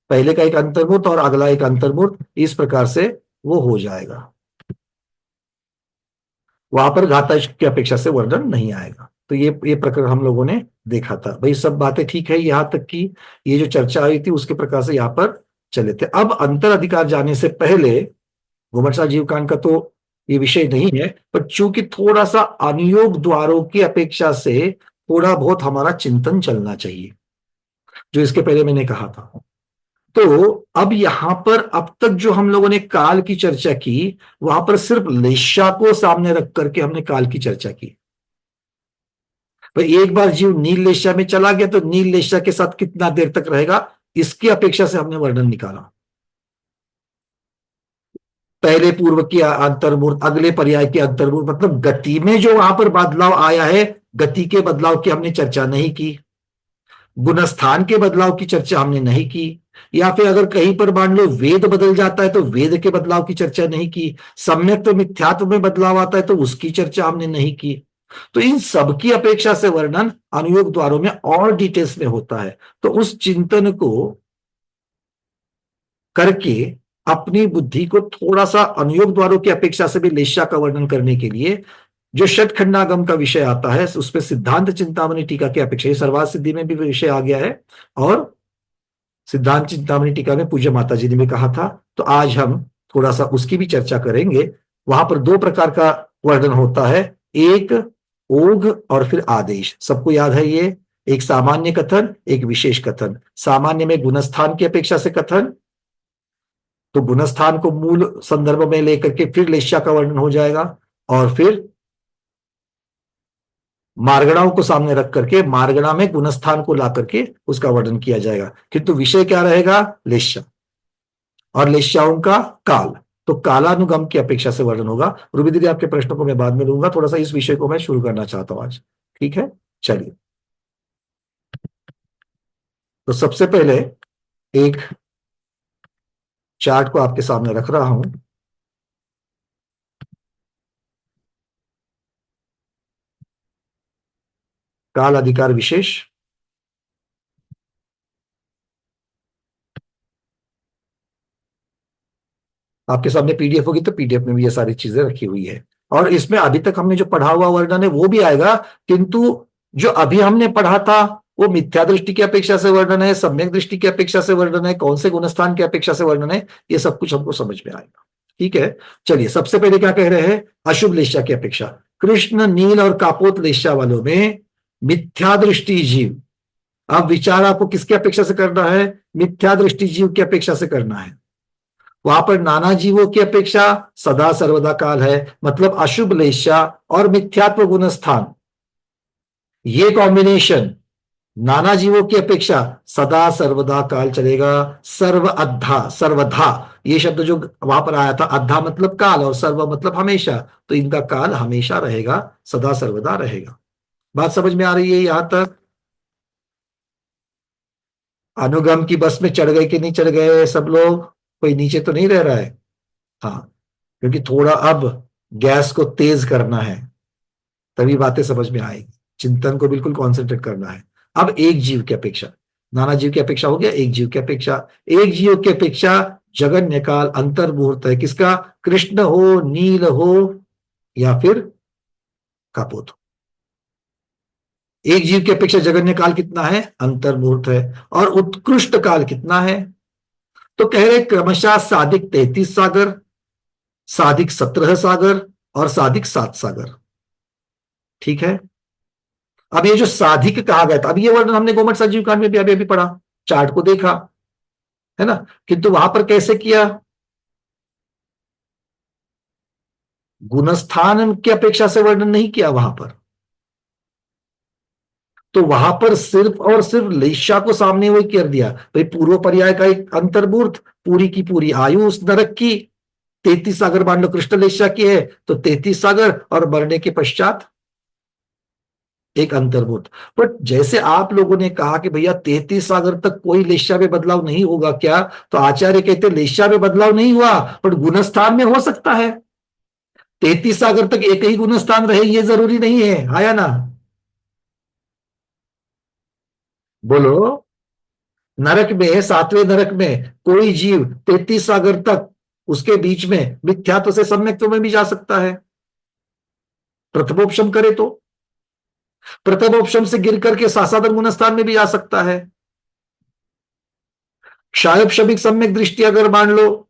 A: पहले का एक अंतर्मूर्त और अगला एक अंतर्मूर्त, इस प्रकार से वो हो जाएगा। वहां पर घातायुष्क की अपेक्षा से वर्णन नहीं आएगा। तो ये प्रकरण हम लोगों ने देखा था। भाई सब बातें ठीक है, यहां तक की ये जो चर्चा हुई थी उसके प्रकार से यहां पर चले थे। अब अंतर अधिकार जाने से पहले घुमटशाला जीवकांड का तो ये विषय नहीं है, पर चूंकि थोड़ा सा अनुयोग द्वारों की अपेक्षा से थोड़ा बहुत हमारा चिंतन चलना चाहिए, जो इसके पहले मैंने कहा था। तो अब यहां पर अब तक जो हम लोगों ने काल की चर्चा की, वहां पर सिर्फ लेशा को सामने रख करके हमने काल की चर्चा की। भाई एक बार जीव नील लेशा में चला गया तो नील लेशा के साथ कितना देर तक रहेगा, इसकी अपेक्षा से हमने वर्णन निकाला। पहले पूर्व की अंतर्मूर्त, अगले पर्याय की अंतर्मूर्त, मतलब गति में जो वहां पर बदलाव आया है, गति के बदलाव की हमने चर्चा नहीं की। गुणस्थान के बदलाव की चर्चा हमने नहीं की। या फिर अगर कहीं पर मान लो वेद बदल जाता है तो वेद के बदलाव की चर्चा नहीं की। सम्यक्त्व मिथ्यात्व में बदलाव आता है तो उसकी चर्चा हमने नहीं की। तो इन सब की अपेक्षा से वर्णन अनुयोग द्वारों में और डिटेल्स में होता है। तो उस चिंतन को करके अपनी बुद्धि को थोड़ा सा अनुयोग द्वारों की अपेक्षा से भी लेशा का वर्णन करने के लिए जो षटखंडागम का विषय आता है, उसमें सिद्धांत चिंतामणि टीका की अपेक्षा, सर्वार्थ सिद्धि में भी विषय आ गया है और सिद्धांत चिंतामणि टीका में पूज्य माता जी ने भी कहा था। तो आज हम थोड़ा सा उसकी भी चर्चा करेंगे। वहां पर 2 प्रकार का वर्णन होता है, एक ओघ और फिर आदेश। सबको याद है ये, एक सामान्य कथन, एक विशेष कथन। सामान्य में गुणस्थान की अपेक्षा से कथन, तो गुणस्थान को मूल संदर्भ में लेकर के फिर लेशा का वर्णन हो जाएगा, और फिर मार्गणाओं को सामने रख करके मार्गणा में गुणस्थान को ला करके उसका वर्णन किया जाएगा। किंतु विषय क्या रहेगा? लेशा, और लेशाओं का काल। तो कालानुगम की अपेक्षा से वर्णन होगा। रूबी दीदी आपके प्रश्नों को मैं बाद में लूंगा, थोड़ा सा इस विषय को मैं शुरू करना चाहता हूं आज। ठीक है, चलिए। तो सबसे पहले एक चार्ट को आपके सामने रख रहा हूं। काल अधिकार विशेष, आपके सामने पीडीएफ होगी तो पीडीएफ में भी ये सारी चीजें रखी हुई है। और इसमें अभी तक हमने जो पढ़ा हुआ वर्णन है वो भी आएगा, किंतु जो अभी हमने पढ़ा था वो मिथ्या दृष्टि की अपेक्षा से वर्णन है, सम्यक दृष्टि की अपेक्षा से वर्णन है, कौन से गुणस्थान की अपेक्षा से वर्णन है, ये सब कुछ हमको समझ में आएगा। ठीक है, चलिए। सबसे पहले क्या कह रहे हैं? अशुभ लेशा की अपेक्षा। कृष्ण, नील और कापोत लेशा वालों में मिथ्या दृष्टि जीव। अब विचार आपको किसकी अपेक्षा से करना है? मिथ्या दृष्टि जीव की अपेक्षा से करना है। वहां पर नाना जीवों की अपेक्षा सदा सर्वदा काल है, मतलब अशुभ लेशा और मिथ्यात्व गुणस्थान, ये कॉम्बिनेशन नाना जीवों की अपेक्षा सदा सर्वदा काल चलेगा। सर्वधा, ये शब्द जो वहां पर आया था, अद्धा मतलब काल और सर्व मतलब हमेशा, तो इनका काल हमेशा रहेगा, सदा सर्वदा रहेगा। बात समझ में आ रही है यहां तक? अनुगम की बस में चढ़ गए कि नहीं चढ़ गए सब लोग? कोई नीचे तो नहीं रह रहा है? हाँ, क्योंकि थोड़ा अब गैस को तेज करना है, तभी बातें समझ में आएगी। चिंतन को बिल्कुल कॉन्सेंट्रेट करना है। अब एक जीव की अपेक्षा, नाना जीव की अपेक्षा हो गया, एक जीव की अपेक्षा। एक जीव की अपेक्षा जगन्य काल अंतर्मुहूर्त है किसका? कृष्ण हो, नील हो या फिर कापोत हो। एक जीव की अपेक्षा जगन्य काल कितना है? अंतर्मुहूर्त है। और उत्कृष्ट काल कितना है? तो कह रहे क्रमशः साधिक 33 सागर, साधिक 17 सागर और साधिक 7 सागर। ठीक है। अब ये जो साधिक कहा गया था, अब ये वर्णन हमने गोमट संजीव कांड में भी अभी पढ़ा, चार्ट को देखा है ना, किंतु वहां पर कैसे किया? गुणस्थान की अपेक्षा से वर्णन नहीं किया वहां पर। तो वहां पर सिर्फ और सिर्फ लेशा को सामने वही कर दिया। भाई पूर्व पर्याय का एक अंतर्मूर्त, पूरी की पूरी आयु उस नरक की 33 सागर मान लो कृष्ण लेशा की है तो 33 सागर, और मरने के पश्चात एक अंतर्मुहूर्त। बट जैसे आप लोगों ने कहा कि भैया 33 सागर तक कोई लेशा में बदलाव नहीं होगा क्या, तो आचार्य कहते लेशा में बदलाव नहीं हुआ बट गुणस्थान में हो सकता है। 33 सागर तक एक ही गुणस्थान रहे ये जरूरी नहीं है, आया ना? बोलो। नरक में, 7वें नरक में कोई जीव 33 सागर तक उसके बीच में मिथ्यात्व से सम्यक्त्व में भी जा सकता है, प्रथमोपशम करे तो। प्रथमोपशम से गिर करके सासादन गुणस्थान में भी जा सकता है। क्षायोपशमिक सम्यक दृष्टि अगर मान लो,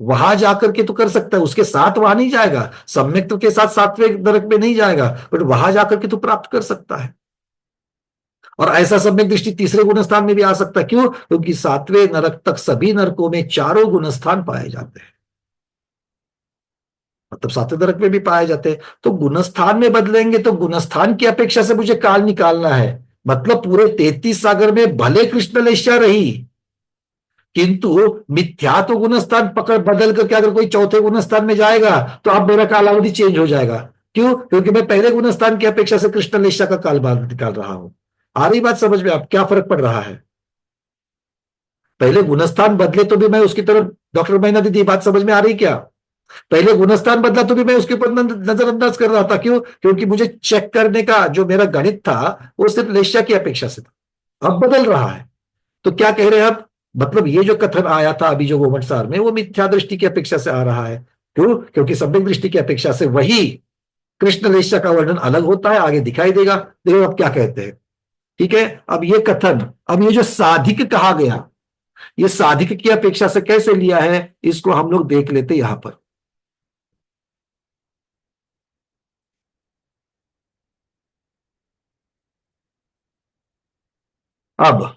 A: वहां जाकर के तो कर सकता है, उसके साथ वहां नहीं जाएगा, सम्यक्त्व के साथ 7वें नरक में नहीं जाएगा, बट वहां जाकर के तो प्राप्त कर सकता है। और ऐसा सम्यक दृष्टि तीसरे गुणस्थान में भी आ सकता है। क्यों? क्योंकि 7वें नरक तक सभी नरकों में चारों गुणस्थान पाए जाते हैं, मतलब 7वें नरक में भी पाए जाते हैं। तो गुणस्थान में बदलेंगे तो गुणस्थान की अपेक्षा से मुझे काल निकालना है। मतलब पूरे 33 सागर में भले कृष्ण लेशा रही, किंतु मिथ्यात्व गुणस्थान पकड़ बदल करके अगर कोई चौथे गुणस्थान में जाएगा तो अब मेरा कालावधि चेंज हो जाएगा। क्यों? क्योंकि मैं पहले गुणस्थान की अपेक्षा से कृष्ण लेशा का काल निकाल रहा हूं। आ रही बात समझ में? आप क्या फर्क पड़ रहा है? पहले गुणस्थान बदले तो भी मैं उसकी तरफ, डॉक्टर मैना दीदी बात समझ में आ रही क्या? पहले गुणस्थान बदला तो भी मैं उसके ऊपर नजरअंदाज कर रहा था। क्यों? क्योंकि मुझे चेक करने का जो मेरा गणित था वो सिर्फ लेशा की अपेक्षा से था, अब बदल रहा है। तो क्या कह रहे हैं अब? मतलब ये जो कथन आया था अभी जो गोमट सार में, वो मिथ्या दृष्टि की अपेक्षा से आ रहा है। क्यों? क्योंकि सम्यक दृष्टि की अपेक्षा से वही कृष्ण लेशा का वर्णन अलग होता है, आगे दिखाई देगा। देखो अब क्या कहते हैं। ठीक है। अब ये कथन, अब ये जो साधिक कहा गया, ये साधिक की अपेक्षा से कैसे लिया है, इसको हम लोग देख लेते यहां पर। अब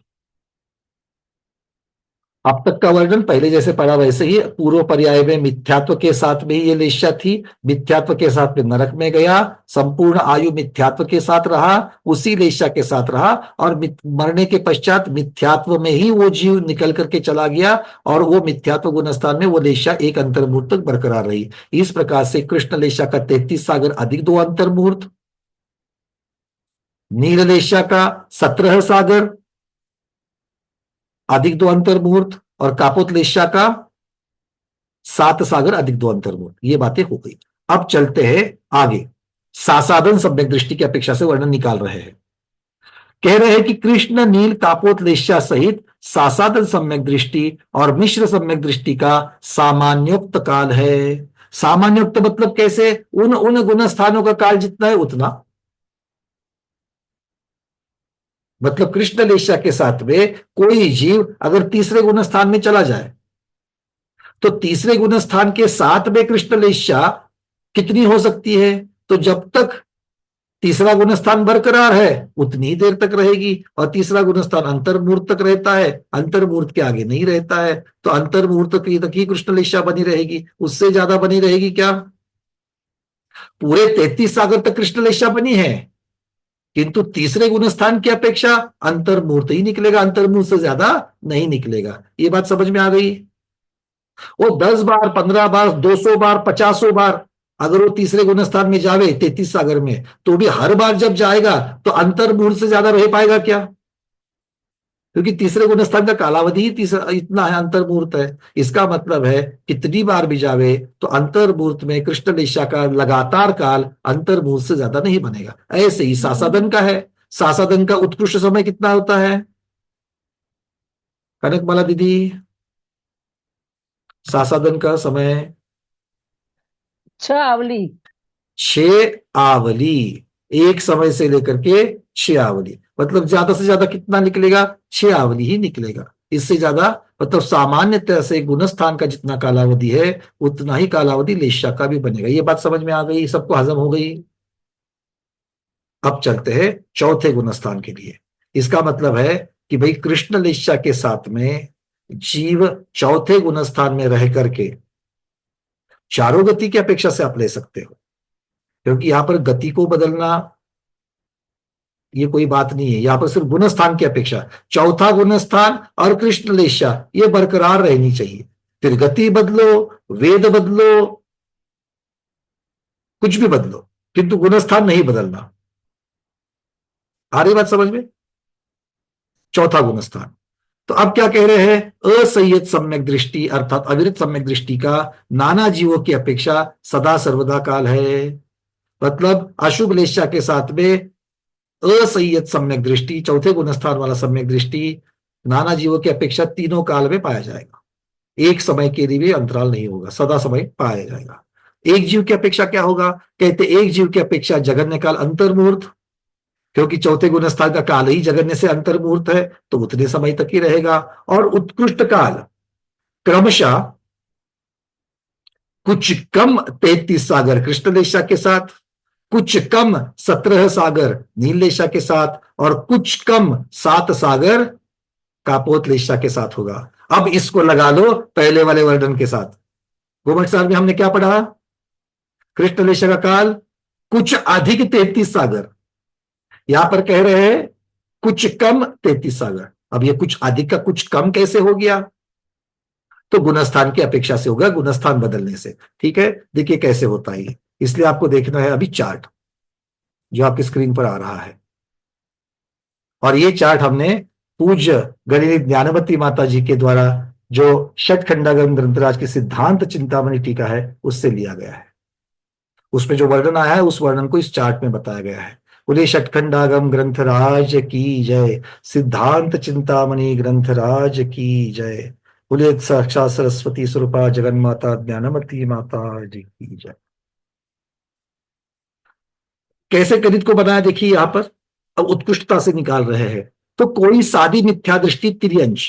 A: तक का वर्णन पहले जैसे पढ़ा वैसे ही, पूर्व पर्याय में मिथ्यात्व के साथ में ही ये लेशा थी, मिथ्यात्व के साथ में नरक में गया, संपूर्ण आयु मिथ्यात्व के साथ रहा, उसी लेशा के साथ रहा, और मरने के पश्चात मिथ्यात्व में ही वो जीव निकल करके चला गया, और वो मिथ्यात्व गुणस्थान में वो लेशा एक अंतर्मुहूर्त तक बरकरार रही। इस प्रकार से कृष्ण लेशा का 33 सागर अधिक 2 अंतर्मुहूर्त, नील लेशा का 17 सागर अधिक 2 अंतर्मुहूर्त, और कापोत लेशा का 7 सागर अधिक 2 अंतर्मुहूर्त। ये बातें हो गई। अब चलते हैं आगे, सासादन सम्यक दृष्टि की अपेक्षा से वर्णन निकाल रहे हैं। कह रहे हैं कि कृष्ण नील कापोत लेशा सहित सासादन सम्यक दृष्टि और मिश्र सम्यक दृष्टि का सामान्योक्त काल है। सामान्योक्त मतलब कैसे? उन गुण स्थानों का काल जितना है उतना, मतलब कृष्ण लेशा के साथ में कोई जीव अगर तीसरे गुण स्थान में चला जाए तो तीसरे गुण स्थान के साथ में कृष्ण लेशा कितनी हो सकती है? तो जब तक तीसरा गुण स्थान बरकरार है उतनी ही देर तक रहेगी, और तीसरा गुण स्थान अंतर्मुहूर्त तक रहता है, अंतर्मुहूर्त के आगे नहीं रहता है। तो अंतर्मुहूर्त तक ही कृष्ण लेशा बनी रहेगी, उससे ज्यादा बनी रहेगी क्या? पूरे 33 सागर तक कृष्ण लेशा बनी है, किंतु तीसरे गुणस्थान की अपेक्षा अंतर्मुहूर्त ही निकलेगा, अंतर्मुहूर्त से ज्यादा नहीं निकलेगा। ये बात समझ में आ गई? वो 10 बार, 15 बार, 200 बार, 50 बार अगर वो तीसरे गुणस्थान में जावे 33 सागर में, तो भी हर बार जब जाएगा तो अंतर्मुहूर्त से ज्यादा रह पाएगा क्या? क्योंकि तीसरे गुणस्थान का कालावधि ही तीसरा इतना है, अंतर्मुहूर्त है। इसका मतलब है कितनी बार भी जावे तो अंतर्मुहूर्त में कृष्ण लेशा का लगातार काल अंतर्मुहूर्त से ज्यादा नहीं बनेगा। ऐसे ही सासादन का है, सासादन का उत्कृष्ट समय कितना होता है कनकमाला दीदी? सासादन का समय
M: 6 आवली,
A: 6 आवली, एक समय से लेकर के 6 आवली, मतलब ज्यादा से ज्यादा कितना निकलेगा? 6 आवली ही निकलेगा। इससे ज्यादा मतलब सामान्यतः से गुणस्थान का जितना कालावधि है उतना ही कालावधि लेशा का भी बनेगा। ये बात समझ में आ गई, सबको हजम हो गई? अब चलते हैं चौथे गुणस्थान के लिए। इसका मतलब है कि भाई कृष्ण लेशा के साथ में जीव चौथे गुणस्थान में रह करके चारों गति की अपेक्षा से आप ले सकते हो, क्योंकि यहां पर गति को बदलना ये कोई बात नहीं है, यहां पर सिर्फ गुणस्थान की अपेक्षा। चौथा गुणस्थान और कृष्ण लेशा ये बरकरार रहनी चाहिए। फिर गति बदलो, वेद बदलो, कुछ भी बदलो, किंतु गुणस्थान नहीं बदलना। आ रही बात समझ में? चौथा गुणस्थान। तो अब क्या कह रहे हैं? असंयत सम्यक दृष्टि अर्थात अविरत सम्यक दृष्टि का नाना जीवों की अपेक्षा सदा सर्वदा काल है। मतलब अशुभ लेशा के साथ में असंयत सम्यक दृष्टि, चौथे गुणस्थान वाला सम्यक दृष्टि नाना जीवों की अपेक्षा तीनों काल में पाया जाएगा। एक समय के लिए भी अंतराल नहीं होगा, सदा समय पाया जाएगा। एक जीव की अपेक्षा क्या होगा? कहते एक जीव की अपेक्षा जगन्य काल अंतर्मुहूर्त, क्योंकि चौथे गुणस्थान का काल ही जगन्य से अंतर्मुहूर्त है तो उतने समय तक ही रहेगा। और उत्कृष्ट काल क्रमशः कुछ कम 33 सागर कृष्ण लेशा के साथ, कुछ कम 17 सागर नील लेशा के साथ और कुछ कम 7 सागर कापोत लेशा के साथ होगा। अब इसको लगा लो पहले वाले वर्णन के साथ। गोमट साल में हमने क्या पढ़ा? कृष्ण लेशा का काल कुछ अधिक 33 सागर, यहां पर कह रहे हैं कुछ कम 33 सागर। अब ये कुछ अधिक का कुछ कम कैसे हो गया? तो गुणस्थान की अपेक्षा से होगा, गुणस्थान बदलने से। ठीक है, देखिए कैसे होता है। इसलिए आपको देखना है अभी चार्ट जो आपकी स्क्रीन पर आ रहा है, और ये चार्ट हमने पूज्य गणित ज्ञानवती माता जी के द्वारा जो षटखंडागम ग्रंथराज की सिद्धांत चिंतामणि टीका है उससे लिया गया है। उसमें जो वर्णन आया है उस वर्णन को इस चार्ट में बताया गया है। बोले षटखंडागम ग्रंथराज की जय, सिद्धांत चिंतामणि ग्रंथराज की जय। बोले साक्षात सरस्वती स्वरूपा जगन्माता ज्ञानमती माता जी की जय। कैसे गणित को बनाया देखिए यहां पर, अब उत्कृष्टता से निकाल रहे हैं। तो कोई सादी मिथ्या दृष्टि तिर्यंश,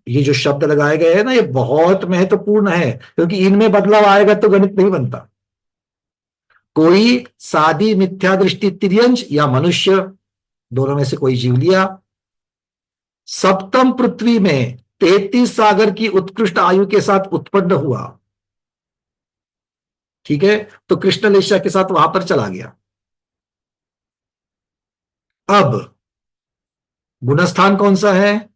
A: ये जो शब्द लगाए गए हैं ना ये बहुत महत्वपूर्ण है, क्योंकि इनमें बदलाव आएगा तो गणित नहीं बनता। कोई सादी मिथ्या दृष्टि तिर्यंश या मनुष्य, दोनों में से कोई जीव लिया, सप्तम पृथ्वी में 33 सागर की उत्कृष्ट आयु के साथ उत्पन्न हुआ। ठीक है, तो कृष्ण लेशा के साथ वहां पर चला गया। अब गुणस्थान कौन सा है?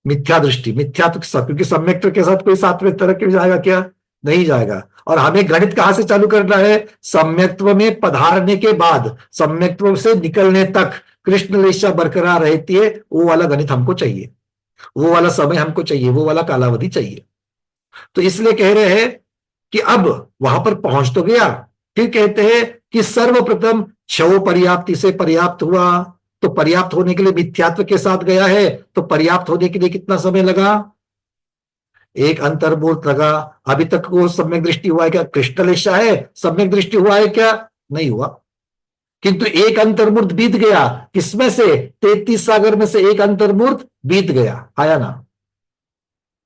A: मिथ्या दृष्टि, मिथ्यात्व के साथ, क्योंकि सम्यक्त्व के साथ कोई सातवें तरह के जाएगा क्या? नहीं जाएगा। और हमें गणित कहां से चालू करना है? सम्यक्त्व में पधारने के बाद सम्यक्त्व से निकलने तक कृष्ण लेशा बरकरार रहती है, वो वाला गणित हमको चाहिए, वो वाला समय हमको चाहिए, वो वाला कालावधि चाहिए। तो इसलिए कह रहे हैं कि अब वहां पर पहुंच तो गया, फिर कहते हैं कि सर्वप्रथम क्षव पर्याप्ति से पर्याप्त हुआ। तो पर्याप्त होने के लिए मिथ्यात्व के साथ गया है, तो पर्याप्त होने के लिए कितना समय लगा? एक अंतर्मुहूर्त लगा। अभी तक वो सम्यक दृष्टि हुआ है क्या? कृष्ण लेशा है, सम्यक दृष्टि हुआ है क्या? नहीं हुआ। किंतु एक अंतर्मुहूर्त बीत गया, किसमें से? 33 सागर में से एक अंतर्मुहूर्त बीत गया, आया ना?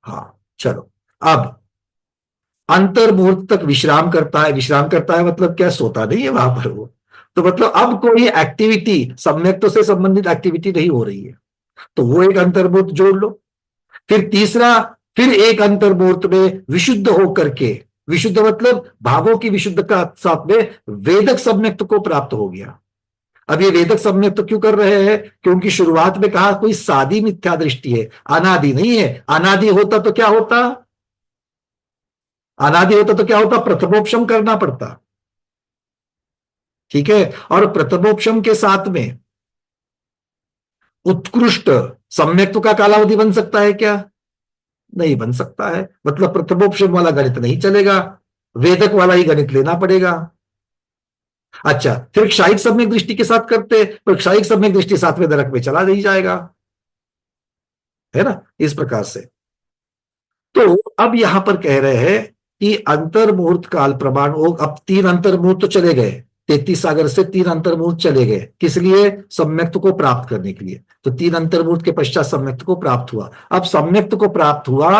A: हाँ, चलो अब अंतर्मुहूर्त तक विश्राम करता है। विश्राम करता है मतलब क्या? सोता नहीं है वहां पर वो। तो मतलब अब कोई एक्टिविटी, सम्यक्त्व से संबंधित एक्टिविटी नहीं हो रही है, तो वो एक अंतर्मुहूर्त जोड़ लो। फिर तीसरा, फिर एक अंतर्मुहूर्त में विशुद्ध होकर के, विशुद्ध मतलब भावों की विशुद्ध का साथ में वेदक सम्यक्त्व को प्राप्त हो गया। अब ये वेदक सम्यक्त्व क्यों कर रहे हैं? क्योंकि शुरुआत में कहा कोई सादी मिथ्या दृष्टि है, अनादि नहीं है। अनादि होता तो क्या होता? अनादि होता तो क्या होता? प्रथमोपशम करना पड़ता। ठीक है, और प्रथमोपशम के साथ में उत्कृष्ट सम्यक्त्व का कालावधि बन सकता है क्या? नहीं बन सकता है। मतलब प्रथमोपशम वाला गणित नहीं चलेगा, वेदक वाला ही गणित लेना पड़ेगा। अच्छा, फिर क्षायिक सम्यक दृष्टि के साथ करते, तो क्षायिक सम्यक दृष्टि 7वें नरक में चला नहीं जाएगा, है ना, इस प्रकार से। तो अब यहां पर कह रहे हैं कि अंतर मुहूर्त काल प्रमाण, अब 3 अंतर मुहूर्त तो चले गए, 33 सागर से 3 अंतर मुहूर्त चले गए, किस लिए? सम्यक्त्व को प्राप्त करने के लिए। तो 3 अंतर मुहूर्त के पश्चात सम्यक्त्व को प्राप्त हुआ। अब सम्यक्त्व को प्राप्त हुआ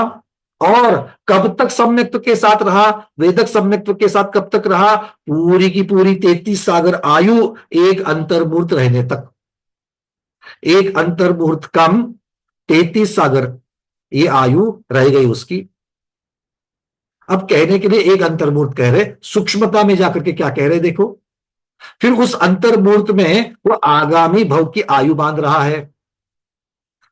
A: और कब तक सम्यक्त्व के साथ रहा? वेदक सम्यक्त्व के साथ कब तक रहा? पूरी की पूरी 33 सागर आयु एक अंतर मुहूर्त रहने तक। एक अंतर मुहूर्त कम 33 सागर ये आयु रह गई उसकी। अब कहने के लिए एक अंतर मुहूर्त कह रहे, सूक्ष्मता में जाकर के क्या कह रहे देखो। फिर उस अंतर मुहूर्त में वो आगामी भव की आयु बांध रहा है,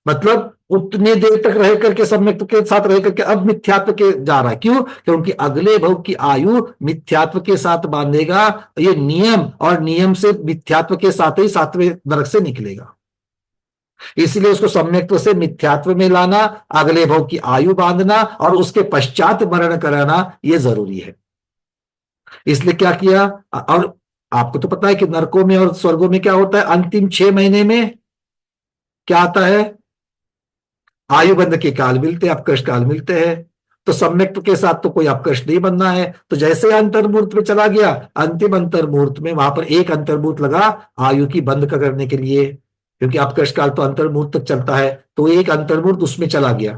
A: मतलब उतने देर तक रह करके सम्यक्त्व के साथ रह करके अब मिथ्यात्व के जा रहा है। क्यों? क्योंकि अगले भव की आयु मिथ्यात्व के साथ बांधेगा, ये नियम, और नियम से मिथ्यात्व के साथ ही 7वें नरक से निकलेगा। इसलिए उसको सम्यक्त्व से मिथ्यात्व में लाना, अगले भव की आयु बांधना और उसके पश्चात मरण कराना, यह जरूरी है। इसलिए क्या किया? और आपको तो पता है कि नरकों में और स्वर्गों में क्या होता है, अंतिम 6 महीने में क्या आता है? आयु बंध के काल मिलते हैं, अपकर्ष काल मिलते हैं। तो सम्यक्त्व के साथ तो कोई अपकर्ष नहीं बनना है। तो जैसे अंतर मुहूर्त में चला गया, अंतिम अंतर मुहूर्त में वहां पर एक अंतर मुहूर्त लगा आयु की बंद करने के लिए, क्योंकि अपकर्ष काल तो अंतर मुहूर्त तक चलता है, तो एक अंतर मुहूर्त उसमें चला गया।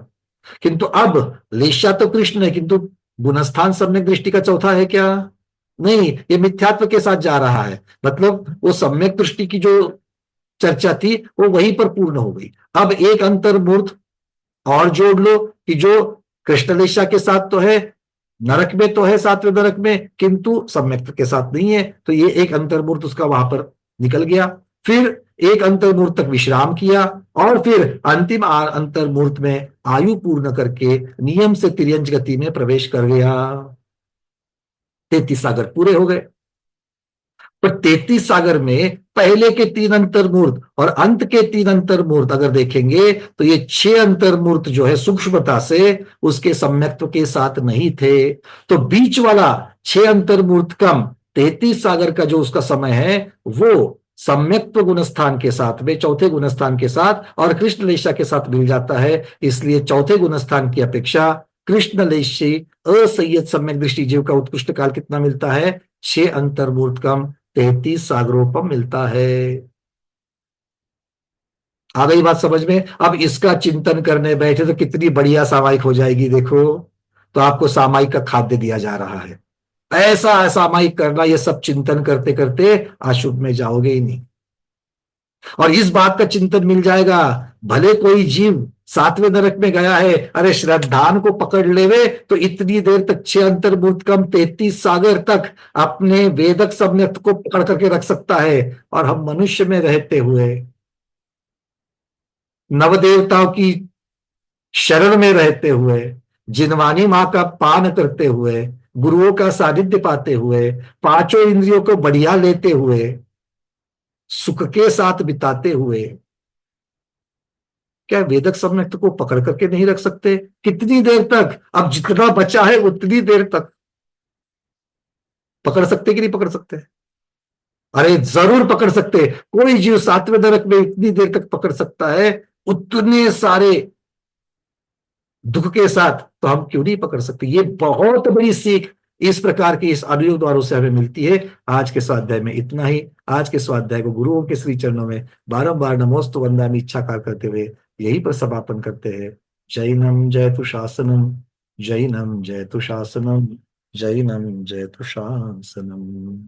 A: किंतु अब लेशा तो कृष्ण है, किंतु गुणस्थान सम्यक दृष्टि का चौथा है क्या? नहीं, ये मिथ्यात्व के साथ जा रहा है। मतलब वो सम्यक दृष्टि की जो चर्चा थी वो वहीं पर पूर्ण हो गई। अब एक अंतर मुहूर्त और जोड़ लो कि जो कृष्णलेशा के साथ तो है, नरक में तो है 7वें नरक में, किंतु सम्यक्त्व के साथ नहीं है, तो ये एक अंतर मुहूर्त उसका वहां पर निकल गया। फिर एक अंतर मुहूर्त तक विश्राम किया और फिर अंतिम अंतर मुहूर्त में आयु पूर्ण करके नियम से तिर्यंच गति में प्रवेश कर गया। 33 सागर पूरे हो गए। पर 33 सागर में पहले के 3 अंतर मुहूर्त और अंत के 3 अंतर मुहूर्त अगर देखेंगे तो ये 6 अंतर मुहूर्त जो है सूक्ष्मता से उसके सम्यक्त्व के साथ नहीं थे। तो बीच वाला 6 अंतर मुहूर्त कम 33 सागर का जो उसका समय है वो सम्यक्त्व गुणस्थान के साथ में, चौथे गुणस्थान के साथ और कृष्णलेशा के साथ मिल जाता है। इसलिए चौथे गुणस्थान की अपेक्षा कृष्णलेशी असंयत सम्यक दृष्टि जीव का उत्कृष्ट काल कितना मिलता है? 6 अंतर मुहूर्त कम 33 सागरों पर मिलता है। आ गई बात समझ में? अब इसका चिंतन करने बैठे तो कितनी बढ़िया सामायिक हो जाएगी। देखो, तो आपको सामायिक का खाद्य दिया जा रहा है। ऐसा सामायिक करना, ये सब चिंतन करते करते अशुभ में जाओगे ही नहीं। और इस बात का चिंतन मिल जाएगा, भले कोई जीव 7वें नरक में गया है, अरे श्रद्धान को पकड़ लेवे तो इतनी देर तक 6 अंतर मुहूर्त कम 33 सागर तक अपने वेदक सम्यक्त्व को पकड़ करके रख सकता है। और हम मनुष्य में रहते हुए, नवदेवताओं की शरण में रहते हुए, जिनवानी मां का पान करते हुए, गुरुओं का सानिध्य पाते हुए, 5 इंद्रियों को बढ़िया लेते हुए, सुख के साथ बिताते हुए, क्या वेदक सम्यक्त्व को पकड़ करके नहीं रख सकते? कितनी देर तक? अब जितना बचा है उतनी देर तक पकड़ सकते कि नहीं पकड़ सकते? अरे जरूर पकड़ सकते। कोई जीव 7वें नरक में इतनी देर तक पकड़ सकता है उतने सारे दुख के साथ, तो हम क्यों नहीं पकड़ सकते? ये बहुत बड़ी सीख इस प्रकार की इस अनुयोग द्वारों से हमें मिलती है। आज के स्वाध्याय में इतना ही। आज के स्वाध्याय को गुरुओं के श्री चरणों में बारंबार नमोस्तु वंदनामि इच्छाकार करते हुए यही पर समापन करते हैं। जैनम जयतु शासनम, जैनम जयतु शासनम, जैनम जयतु शासनम।